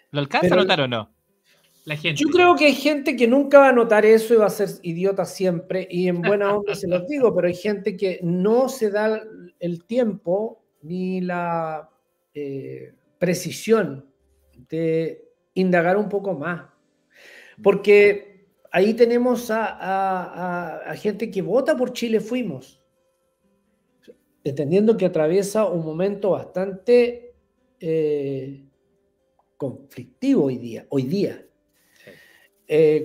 ¿Lo alcanza a notar o no? La gente. Yo creo que hay gente que nunca va a notar eso y va a ser idiota siempre, y en buena onda se los digo, pero hay gente que no se da el tiempo ni la precisión de indagar un poco más. Porque ahí tenemos a gente que vota por Chile Fuimos, entendiendo que atraviesa un momento bastante conflictivo hoy día.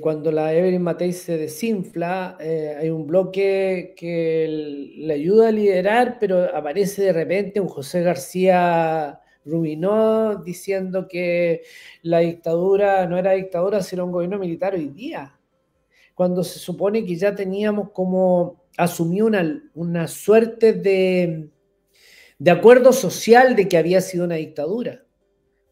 Cuando la Evelyn Matei se desinfla, hay un bloque que le ayuda a liderar, pero aparece de repente un José García Rubinó diciendo que la dictadura no era dictadura, sino un gobierno militar hoy día, cuando se supone que ya teníamos como asumido una suerte de acuerdo social de que había sido una dictadura,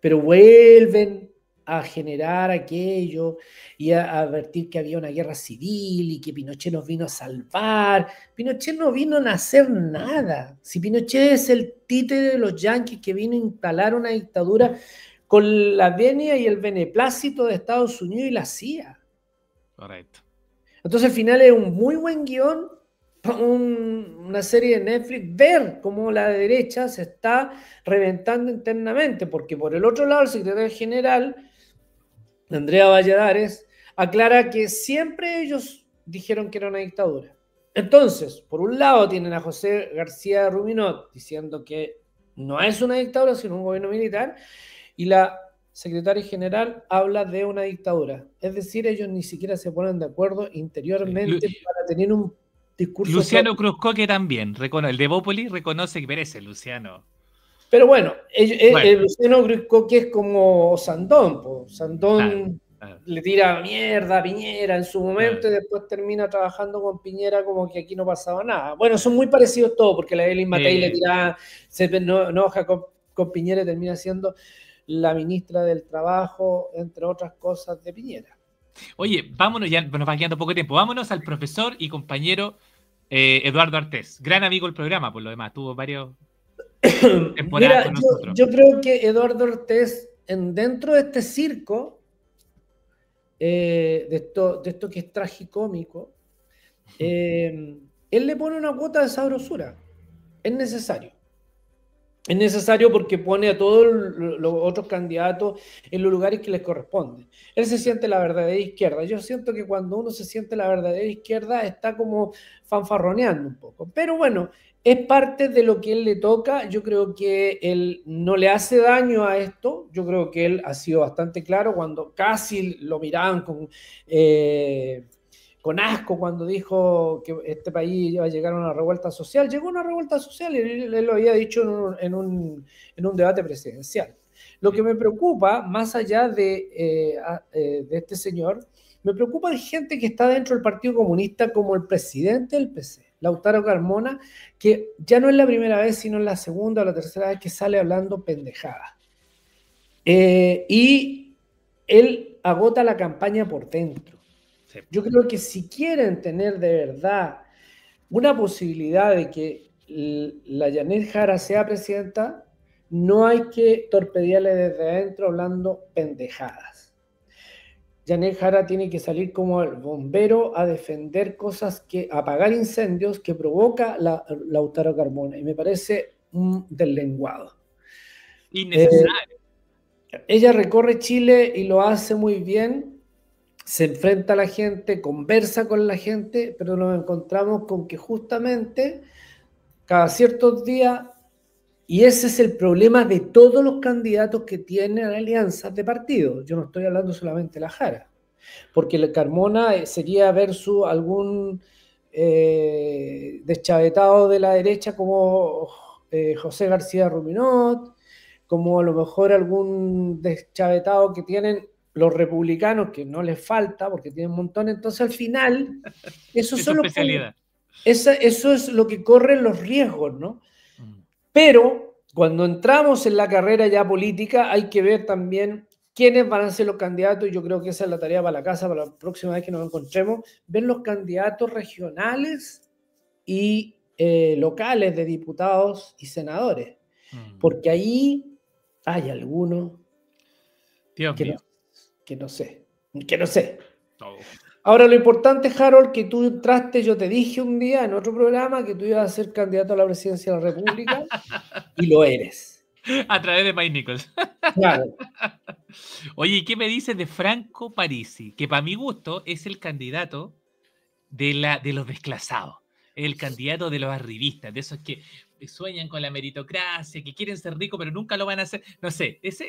pero vuelven a generar aquello y a advertir que había una guerra civil y que Pinochet nos vino a salvar. Pinochet no vino a hacer nada. Si Pinochet es el títere de los yanquis que vino a instalar una dictadura con la venia y el beneplácito de Estados Unidos y la CIA. Correcto. Entonces al final es un muy buen guión, una serie de Netflix, ver cómo la derecha se está reventando internamente, porque por el otro lado el secretario general Andrea Valladares aclara que siempre ellos dijeron que era una dictadura. Entonces, por un lado tienen a José García Rubinot diciendo que no es una dictadura, sino un gobierno militar, y la secretaria general habla de una dictadura. Es decir, ellos ni siquiera se ponen de acuerdo interiormente para tener un discurso Luciano propio. Cruzcoque también, el de Bópoli reconoce que merece Luciano. Pero bueno, Bueno, Luciano Cruzcoque es como Sandón, pues. claro, Sandón claro, le tira mierda a Piñera en su momento claro. y después termina trabajando con Piñera como que aquí no pasaba nada. Bueno, son muy parecidos todos, porque la Evelyn Matei le tira, se enoja con Piñera y termina siendo la ministra del Trabajo, entre otras cosas, de Piñera. Oye, vámonos, ya nos va quedando poco tiempo. Vámonos al profesor y compañero Eduardo Artés. Gran amigo del programa, por lo demás. Tuvo varios temporadas Mira, con nosotros. yo creo que Eduardo Ortiz, dentro de este circo, de esto que es tragicómico, él le pone una cuota de sabrosura. Es necesario. Es necesario porque pone a todos los otros candidatos en los lugares que les corresponden. Él se siente la verdadera izquierda. Yo siento que cuando uno se siente la verdadera izquierda está como fanfarroneando un poco. Pero bueno, es parte de lo que él le toca. Yo creo que él no le hace daño a esto. Yo creo que él ha sido bastante claro cuando casi lo miraban con asco cuando dijo que este país iba a llegar a una revuelta social. Llegó una revuelta social y él lo había dicho en un debate presidencial. Lo que me preocupa, más allá de este señor, me preocupa de gente que está dentro del Partido Comunista como el presidente del PC, Lautaro Carmona, que ya no es la primera vez, sino es la segunda o la tercera vez que sale hablando pendejada. Y él agota la campaña por dentro. Yo creo que si quieren tener de verdad una posibilidad de que la Yanel Jara sea presidenta, no hay que torpedearle desde adentro hablando pendejadas. Yanel Jara tiene que salir como el bombero a defender cosas, a apagar incendios que provoca Lautaro Carmona. Y me parece un deslenguado. Innecesario. Ella recorre Chile y lo hace muy bien. Se enfrenta a la gente, conversa con la gente, pero nos encontramos con que justamente cada ciertos días, y ese es el problema de todos los candidatos que tienen alianzas de partido. Yo no estoy hablando solamente de la Jara, porque el Carmona sería versus algún deschavetado de la derecha como José García Ruminot, como a lo mejor algún deschavetado que tienen los republicanos, que no les falta porque tienen un montón. Entonces al final eso Es su especialidad. eso es lo que corren los riesgos, ¿no? Pero cuando entramos en la carrera ya política hay que ver también quiénes van a ser los candidatos, y yo creo que esa es la tarea para la casa, para la próxima vez que nos encontremos, ver los candidatos regionales y locales de diputados y senadores, porque ahí hay algunos Dios mío. que no sé. Oh. Ahora, lo importante, Harold, que tú entraste, yo te dije un día en otro programa que tú ibas a ser candidato a la presidencia de la República y lo eres. A través de Mike Nichols. Claro. Oye, ¿qué me dices de Franco Parisi? Que para mi gusto es el candidato de los desclasados. El candidato de los arribistas, de esos que sueñan con la meritocracia, que quieren ser ricos, pero nunca lo van a hacer. No sé, ¿ese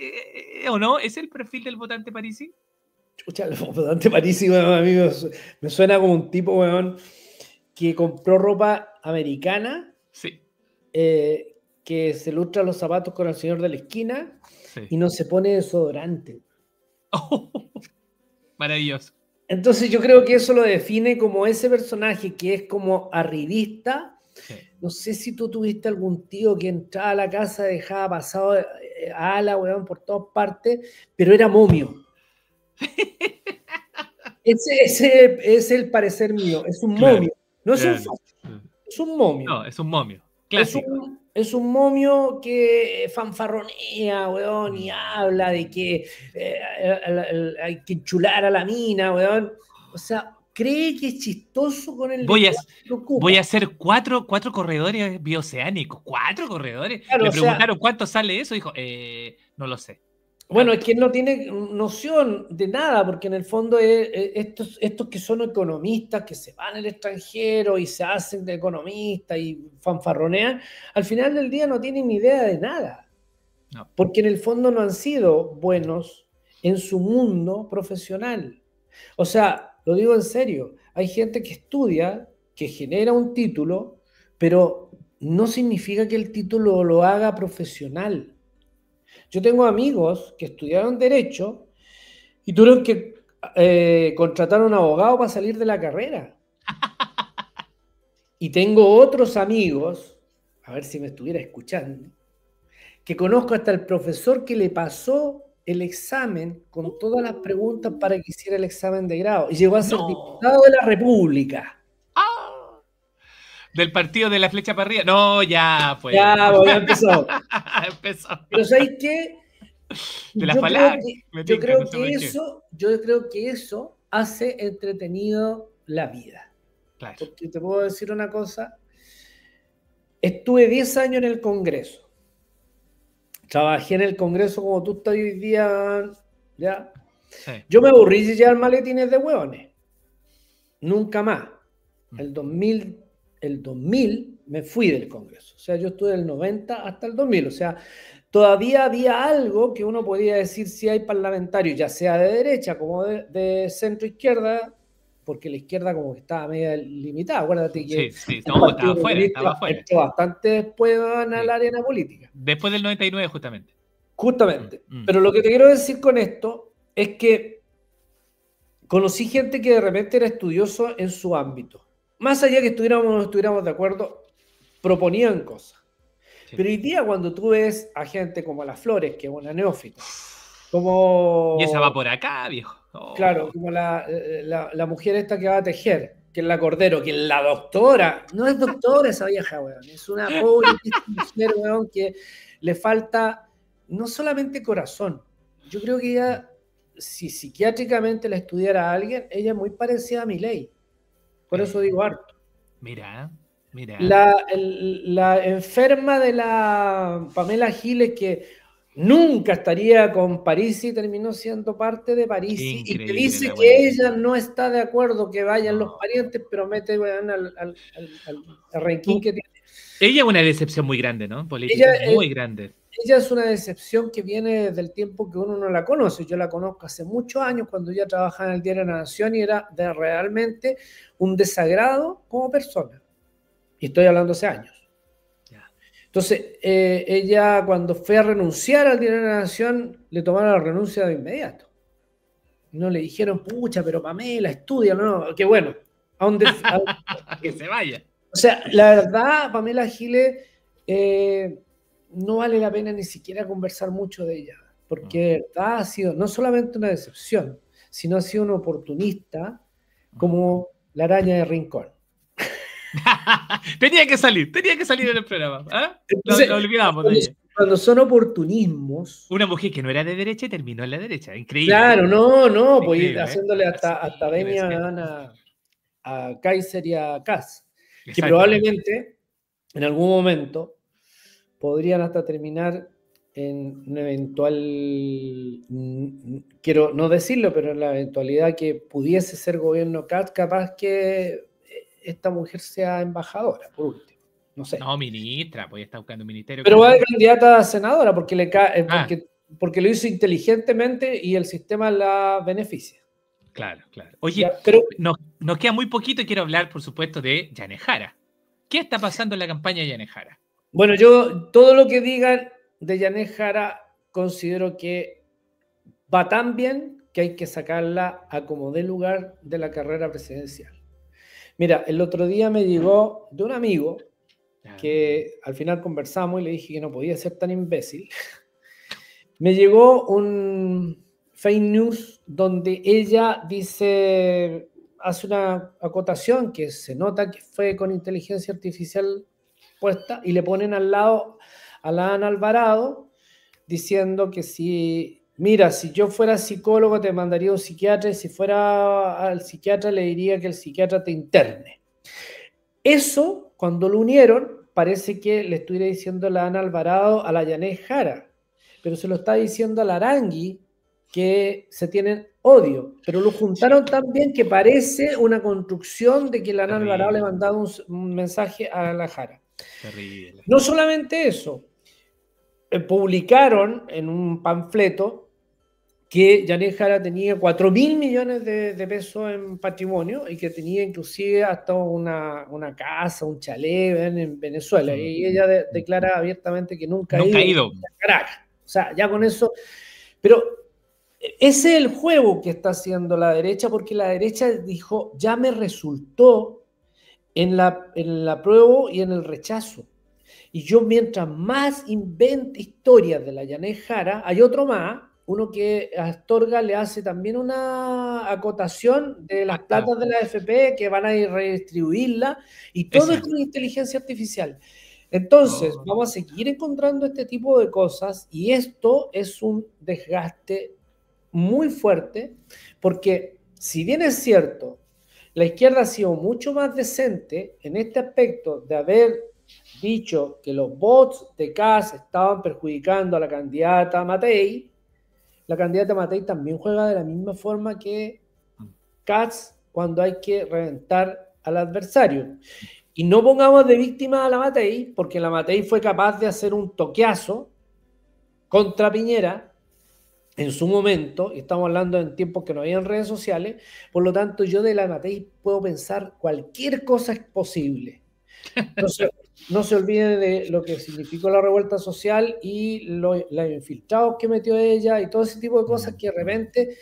o no? ¿Es el perfil del votante Parisi? Chucha, el votante Parisi, weón, a mí me suena como un tipo, weón, que compró ropa americana, Sí. que se lustra los zapatos con el señor de la esquina, Sí. y no se pone desodorante. Oh, maravilloso. Entonces yo creo que eso lo define como ese personaje que es como arribista. Sí. No sé si tú tuviste algún tío que entraba a la casa, dejaba pasado ala, weón, por todas partes, pero era momio. Ese es el parecer mío, es un momio. No es un facho, es un momio. No, es un momio. Clásico. Es un momio que fanfarronea, weón, y habla de que hay que enchular a la mina, weón. O sea, cree que es chistoso con el Voy a hacer cuatro corredores bioceánicos. ¿4 corredores? Claro, Le preguntaron cuánto sale eso. Dijo, no lo sé. Bueno, es que él no tiene noción de nada, porque en el fondo estos que son economistas, que se van al extranjero y se hacen de economistas y fanfarronean, al final del día no tienen ni idea de nada. No. porque en el fondo no han sido buenos en su mundo profesional. O sea, lo digo en serio, hay gente que estudia, que genera un título, pero no significa que el título lo haga profesional. Yo tengo amigos que estudiaron Derecho y tuvieron que contratar a un abogado para salir de la carrera. Y tengo otros amigos, a ver si me estuviera escuchando, que conozco hasta el profesor que le pasó el examen con todas las preguntas para que hiciera el examen de grado. Y llegó a ser No. diputado de la República. ¡Ah! Del partido de la flecha para arriba. No, ya, pues. Ya, pues, ya empezó. Empezó. Pero ¿sabéis qué? De la Yo creo falange, que, me yo tinca, no creo sé que por qué. eso, yo creo que eso hace entretenido la vida. Claro. Porque te puedo decir una cosa, estuve 10 años en el Congreso. Trabajé en el Congreso como tú estás hoy día, ¿ya? Sí. Yo me aburrí de llevar maletines de hueones. Nunca más. El 2000 me fui del Congreso. O sea, yo estuve del 90 hasta el 2000. O sea, todavía había algo que uno podía decir si hay parlamentarios, ya sea de derecha como de centro izquierda, porque la izquierda como que estaba media limitada. Acuérdate que Sí, el no, Partido estaba Comunista afuera. entró bastante después en la arena política. Después del 99, justamente. Justamente. Pero lo que te quiero decir con esto es que conocí gente que de repente era estudioso en su ámbito. Más allá que estuviéramos o no estuviéramos de acuerdo, proponían cosas. Sí. Pero hoy día cuando tú ves a gente como Las Flores, que es una neófita, como... Y esa va por acá, viejo. Oh. Claro, como la mujer esta que va a tejer, que es la Cordero, que es la doctora. No es doctora esa vieja, weón. Es una pobre mujer, weón, que le falta no solamente corazón. Yo creo que ella, si psiquiátricamente la estudiara alguien, ella es muy parecida a Milei. Por eso digo harto. Mira. La enferma de la Pamela Giles, que nunca estaría con Parisi, terminó siendo parte de Parisi y te dice que ella no está de acuerdo que vayan los parientes, pero mete al ranking que tiene. Ella es una decepción muy grande, ¿no? Política, muy grande. Ella es una decepción que viene desde el tiempo que uno no la conoce. Yo la conozco hace muchos años cuando ella trabajaba en el Diario de la Nación y era realmente un desagrado como persona. Y estoy hablando hace años. Entonces, ella cuando fue a renunciar al Diario de la Nación, le tomaron la renuncia de inmediato. No le dijeron, pucha, pero Pamela, estudia, no, qué bueno. Que se vaya. O sea, la verdad, Pamela Giles, no vale la pena ni siquiera conversar mucho de ella, porque de verdad ha sido no solamente una decepción, sino ha sido un oportunista como la araña de Rincón. tenía que salir en el programa. Entonces, lo olvidamos de ella. Cuando son oportunismos. Una mujer que no era de derecha y terminó en la derecha. Increíble. Claro, no, pues ir haciéndole hasta venia a Kaiser y a Kass, que probablemente en algún momento podrían hasta terminar en un eventual, quiero no decirlo, pero en la eventualidad que pudiese ser gobierno Kass, capaz que esta mujer sea embajadora, por último. No sé. No, ministra, pues está buscando un ministerio. Pero va de candidata a senadora porque porque lo hizo inteligentemente y el sistema la beneficia. Claro. Oye, pero nos queda muy poquito y quiero hablar, por supuesto, de Yanez Jara. ¿Qué está pasando en la campaña de Yanez Jara? Bueno, yo todo lo que digan de Yanez Jara considero que va tan bien que hay que sacarla a como dé lugar de la carrera presidencial. Mira, el otro día me llegó de un amigo que al final conversamos y le dije que no podía ser tan imbécil. Me llegó un fake news donde ella hace una acotación que se nota que fue con inteligencia artificial puesta y le ponen al lado a la Ana Alvarado diciendo que si yo fuera psicólogo te mandaría a un psiquiatra y si fuera al psiquiatra le diría que el psiquiatra te interne. Eso, cuando lo unieron, parece que le estuviera diciendo la Ana Alvarado a la Yanez Jara, pero se lo está diciendo a la Arangui que se tienen odio, pero lo juntaron tan bien que parece una construcción de que la Ana Alvarado le mandaba un mensaje a la Jara. Terrible. No solamente eso, publicaron en un panfleto que Yanez Jara tenía 4.000 millones de pesos en patrimonio y que tenía inclusive hasta una casa, un chalet en Venezuela. Y ella declara abiertamente que nunca ha ido a Caracas. O sea, ya con eso... Pero ese es el juego que está haciendo la derecha, porque la derecha dijo, ya me resultó en la apruebo y en el rechazo. Y yo mientras más invente historias de la Yanez Jara, hay otro más, uno que Astorga le hace también una acotación de las platas de la AFP que van a ir redistribuirla, y todo es con inteligencia artificial. Entonces, vamos a seguir encontrando este tipo de cosas, y esto es un desgaste muy fuerte, porque si bien es cierto, la izquierda ha sido mucho más decente en este aspecto de haber dicho que los bots de CAS estaban perjudicando a la candidata Matei, la candidata Matei también juega de la misma forma que CAS cuando hay que reventar al adversario. Y no pongamos de víctima a la Matei, porque la Matei fue capaz de hacer un toqueazo contra Piñera en su momento, y estamos hablando en tiempos que no había redes sociales, por lo tanto yo de la Matei puedo pensar cualquier cosa es posible. Entonces, no se olviden de lo que significó la revuelta social y los infiltrados que metió ella y todo ese tipo de cosas que de repente...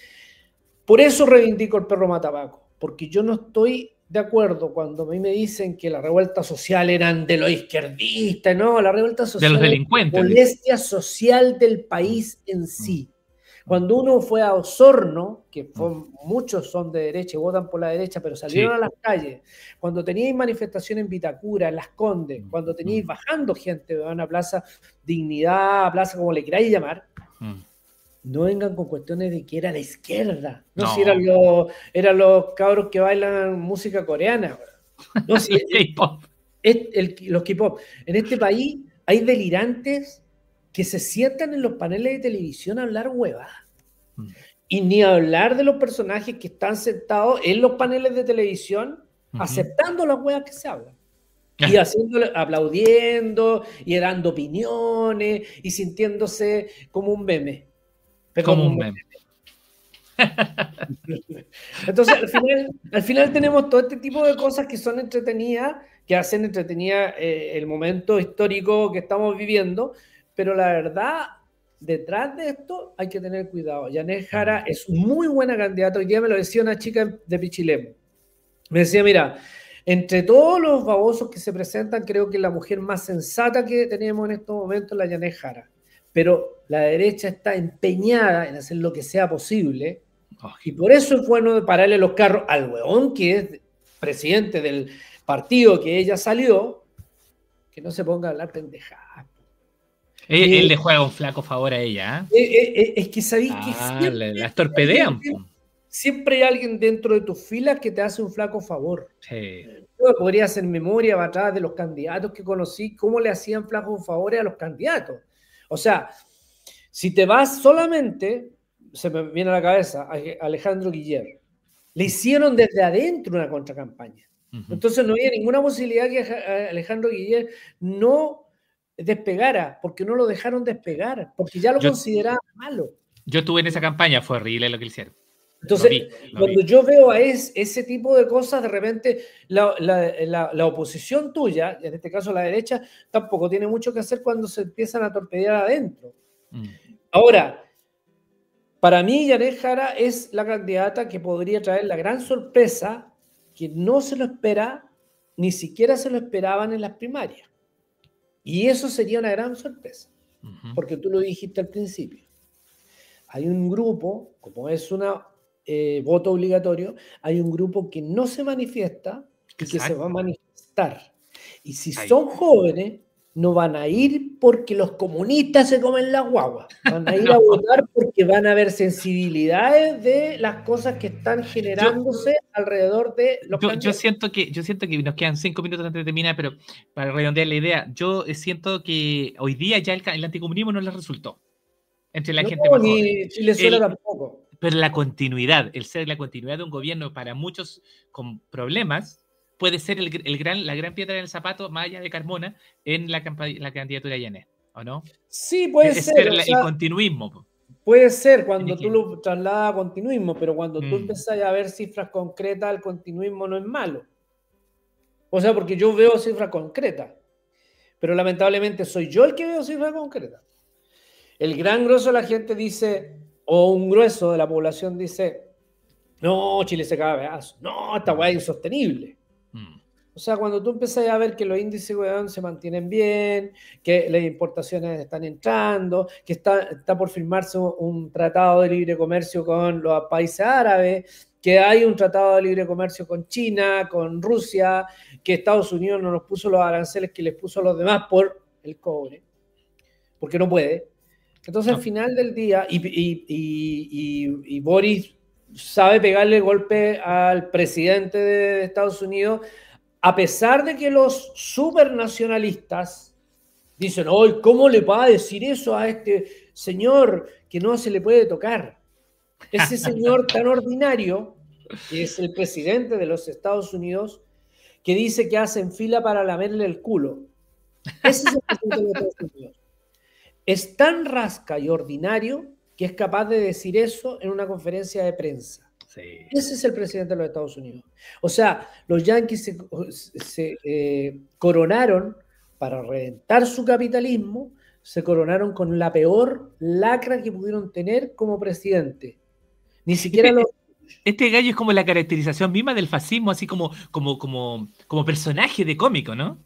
Por eso reivindico el perro matapaco, porque yo no estoy de acuerdo cuando a mí me dicen que la revuelta social eran de los izquierdistas, no, la revuelta social de los delincuentes, es la molestia social del país en sí. Cuando uno fue a Osorno, que muchos son de derecha y votan por la derecha, pero salieron a las calles, cuando teníais manifestaciones en Vitacura, en Las Condes, cuando teníais bajando gente de una plaza Dignidad, plaza como le queráis llamar, no vengan con cuestiones de que era la izquierda, no, si eran los cabros que bailan música coreana. No, si los K-pop. En este país hay delirantes que se sientan en los paneles de televisión a hablar huevadas. Y ni hablar de los personajes que están sentados en los paneles de televisión aceptando las huevas que se hablan. Y haciéndole, aplaudiendo y dando opiniones y sintiéndose como un meme. Como un meme. Entonces, al final tenemos todo este tipo de cosas que son entretenidas, que hacen entretenida el momento histórico que estamos viviendo, pero la verdad, detrás de esto hay que tener cuidado. Yanez Jara es muy buena candidata. Hoy día me lo decía una chica de Pichilemu. Me decía, mira, entre todos los babosos que se presentan, creo que la mujer más sensata que tenemos en estos momentos es la Yanez Jara. Pero la derecha está empeñada en hacer lo que sea posible, y por eso es bueno pararle los carros al hueón que es presidente del partido que ella salió, que no se ponga a hablar pendejadas. Él le juega un flaco favor a ella. Es que sabéis que siempre las torpedean. Siempre hay alguien dentro de tus filas que te hace un flaco favor. Sí. Yo podría hacer memoria para atrás de los candidatos que conocí, cómo le hacían flacos favores a los candidatos. O sea, si te vas solamente, se me viene a la cabeza Alejandro Guiller, le hicieron desde adentro una contracampaña. Entonces no había ninguna posibilidad que Alejandro Guiller no despegara, porque no lo dejaron despegar, porque ya lo consideraban malo. Yo estuve en esa campaña, fue horrible lo que hicieron. Entonces, cuando yo veo a ese tipo de cosas, de repente la oposición tuya, en este caso la derecha, tampoco tiene mucho que hacer cuando se empiezan a torpedear adentro. Ahora, para mí Yanez Jara es la candidata que podría traer la gran sorpresa que no se lo espera, ni siquiera se lo esperaban en las primarias. Y eso sería una gran sorpresa, porque tú lo dijiste al principio. Hay un grupo, como es una voto obligatorio, hay un grupo que no se manifiesta y que se va a manifestar. Y si son jóvenes, no van a ir porque los comunistas se comen la guagua. Van a ir a votar porque van a haber sensibilidades de las cosas que están generándose alrededor de los candidatos. Yo siento que nos quedan 5 minutos antes de terminar, pero para redondear la idea, yo siento que hoy día ya el anticomunismo no les resultó entre la gente más joven. Ni Chilezuela tampoco. Pero la continuidad, el ser la continuidad de un gobierno para muchos con problemas, puede ser la gran piedra en el zapato, más allá de Carmona, en la candidatura de Yanez. ¿o no? Sí, puede Es ser, ser o el sea, continuismo. Po. puede ser cuando Tiene tú que... lo trasladas a continuismo, pero cuando tú Mm, empiezas a ver cifras concretas, el continuismo no es malo. O sea, porque yo veo cifras concretas, pero lamentablemente soy yo el que veo cifras concretas. El gran grueso de la gente dice, o un grueso de la población dice, no, Chile se caga a pedazos, no, esta weá es insostenible. mm. O sea, cuando tú empiezas a ver que los índices, weón, se mantienen bien, que las importaciones están entrando, que está por firmarse un tratado de libre comercio con los países árabes, que hay un tratado de libre comercio con China, con Rusia, que Estados Unidos no nos puso los aranceles que les puso a los demás por el cobre, porque no puede. Entonces, al No. final del día, y Boris sabe pegarle el golpe al presidente de Estados Unidos, a pesar de que los supernacionalistas dicen, hoy, ¿cómo le va a decir eso a este señor que no se le puede tocar? Ese señor tan ordinario, que es el presidente de los Estados Unidos, que dice que hacen fila para lamerle el culo. Ese es el presidente de los Estados Unidos. Es tan rasca y ordinario que es capaz de decir eso en una conferencia de prensa. Sí. Ese es el presidente de los Estados Unidos. O sea, los yanquis se coronaron para reventar su capitalismo, se coronaron con la peor lacra que pudieron tener como presidente. Ni siquiera los... Este gallo es como la caracterización misma del fascismo, así como personaje de cómico, ¿no?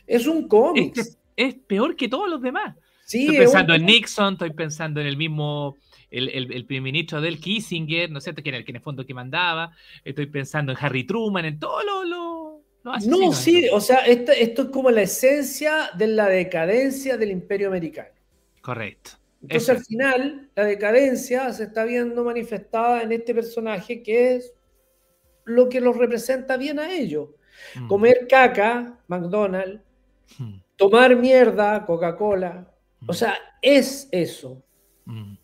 Es un cómic. Es peor que todos los demás. Sí, Estoy pensando en Nixon, estoy pensando en el mismo, el primer ministro del Kissinger, ¿no es cierto? Que en el fondo que mandaba. Estoy pensando en Harry Truman, en todos los asesinos. No, sí, o sea, esto es como la esencia de la decadencia del imperio americano. Correcto. Entonces, al final, la decadencia se está viendo manifestada en este personaje que es lo que los representa bien a ellos. Comer caca, McDonald's, tomar mierda, Coca-Cola. O sea, es eso.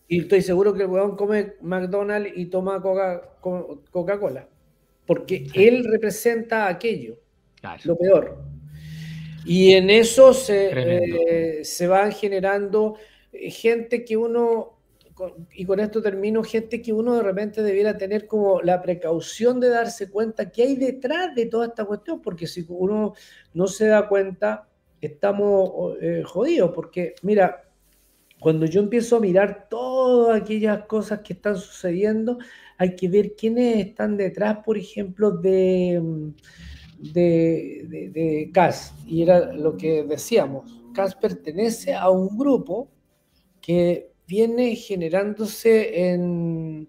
Y estoy seguro que el weón come McDonald's y toma Coca-Cola. Porque él representa aquello, lo peor. Y en eso se van generando gente que uno, y con esto termino, gente que uno de repente debiera tener como la precaución de darse cuenta que hay detrás de toda esta cuestión, porque si uno no se da cuenta, estamos jodidos, porque mira, cuando yo empiezo a mirar todas aquellas cosas que están sucediendo, hay que ver quiénes están detrás, por ejemplo, de Cass, y era lo que decíamos, Cass pertenece a un grupo que viene generándose en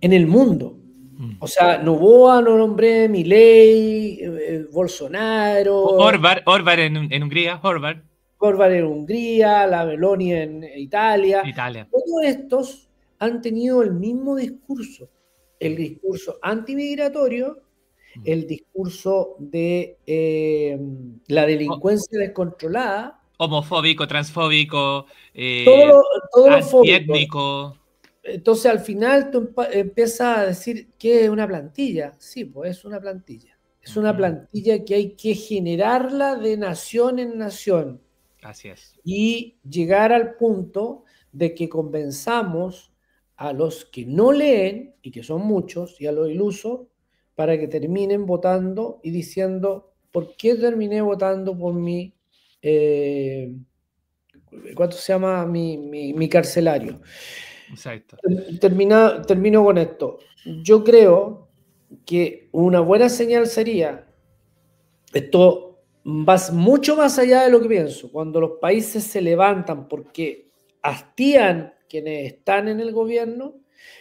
el mundo. O sea, Noboa no nombré, Milei, Bolsonaro, Orvar en Hungría, Orban en Hungría, la Meloni en Italia. Todos estos han tenido el mismo discurso, el discurso antimigratorio, el discurso de la delincuencia descontrolada, homofóbico, transfóbico, todo lo fóbico. antiétnico. Entonces al final tú empiezas a decir que es una plantilla. Sí, pues es una plantilla. Es una plantilla que hay que generarla de nación en nación. Así es. Y llegar al punto de que convenzamos a los que no leen, y que son muchos, y a los ilusos, para que terminen votando y diciendo, ¿por qué terminé votando por mi, ¿cuánto se llama? Mi carcelario. Exacto. Termino con esto. Yo creo que una buena señal sería, esto va mucho más allá de lo que pienso, cuando los países se levantan porque hastían quienes están en el gobierno,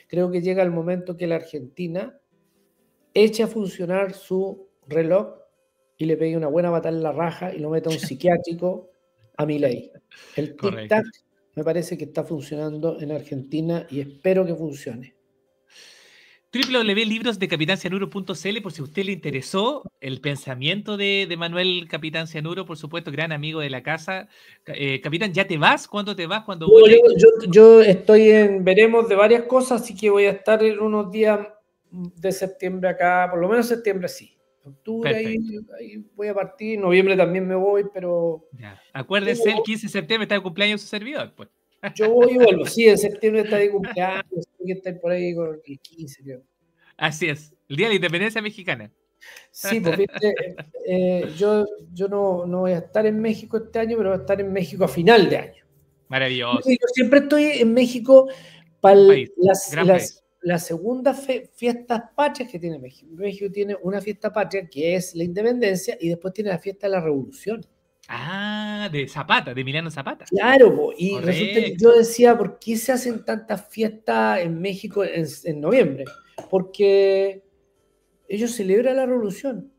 creo que llega el momento que la Argentina eche a funcionar su reloj y le pegue una buena patada en la raja y lo meta a un psiquiátrico a Milei. El tic-tac me parece que está funcionando en Argentina y espero que funcione. www.librosdecapitancianuro.cl por si a usted le interesó el pensamiento de Manuel Capitán Cianuro, por supuesto, gran amigo de la casa. Capitán, ¿ya te vas? ¿Cuándo te vas? ¿Cuándo vuelves? Yo estoy veremos de varias cosas, así que voy a estar en unos días de septiembre acá, por lo menos septiembre sí. octubre Perfecto. ahí voy a partir, en noviembre también me voy, pero Ya. Acuérdese, el 15 de septiembre está de cumpleaños su servidor, pues. yo voy y vuelvo. Sí, en septiembre está de cumpleaños, que está por ahí con el 15, creo. Así es, el Día de la Independencia Mexicana. Sí, pues viste, yo no voy a estar en México este año, pero voy a estar en México a final de año. Maravilloso. Yo siempre estoy en México para Un país, gran país. las segundas fiestas patrias que tiene México. México tiene una fiesta patria que es la independencia y después tiene la fiesta de la revolución. Ah, de Zapata, de Emiliano Zapata. Claro, po, y resulta que yo Correcto. decía, ¿por qué se hacen tantas fiestas en México en noviembre? Porque ellos celebran la revolución.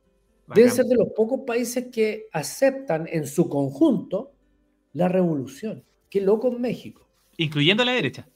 Deben ser Bacán. de los pocos países que aceptan en su conjunto la revolución. Qué loco en México. Incluyendo la derecha.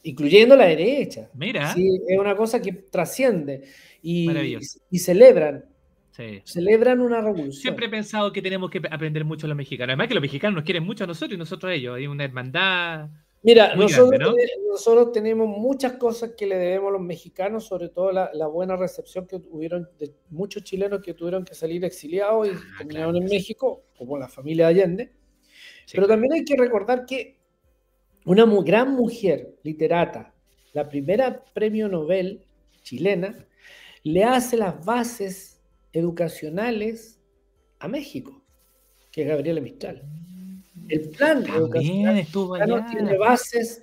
Incluyendo la derecha. Mira, Sí, es una cosa que trasciende y, maravilloso. y celebran, Sí. celebran una revolución. Siempre he pensado que tenemos que aprender mucho a los mexicanos. Además que los mexicanos nos quieren mucho a nosotros y nosotros a ellos. Hay una hermandad Mira, muy grande, ¿no? nosotros tenemos muchas cosas que le debemos a los mexicanos, sobre todo la buena recepción que tuvieron de muchos chilenos que tuvieron que salir exiliados y Ah, terminaron claro en que sí. México, como la familia de Allende. Sí, Pero claro. también hay que recordar que una gran mujer literata, la primera premio Nobel chilena, le hace las bases educacionales a México, que es Gabriela Mistral. El plan educacional También estuvo mexicano tiene allá. bases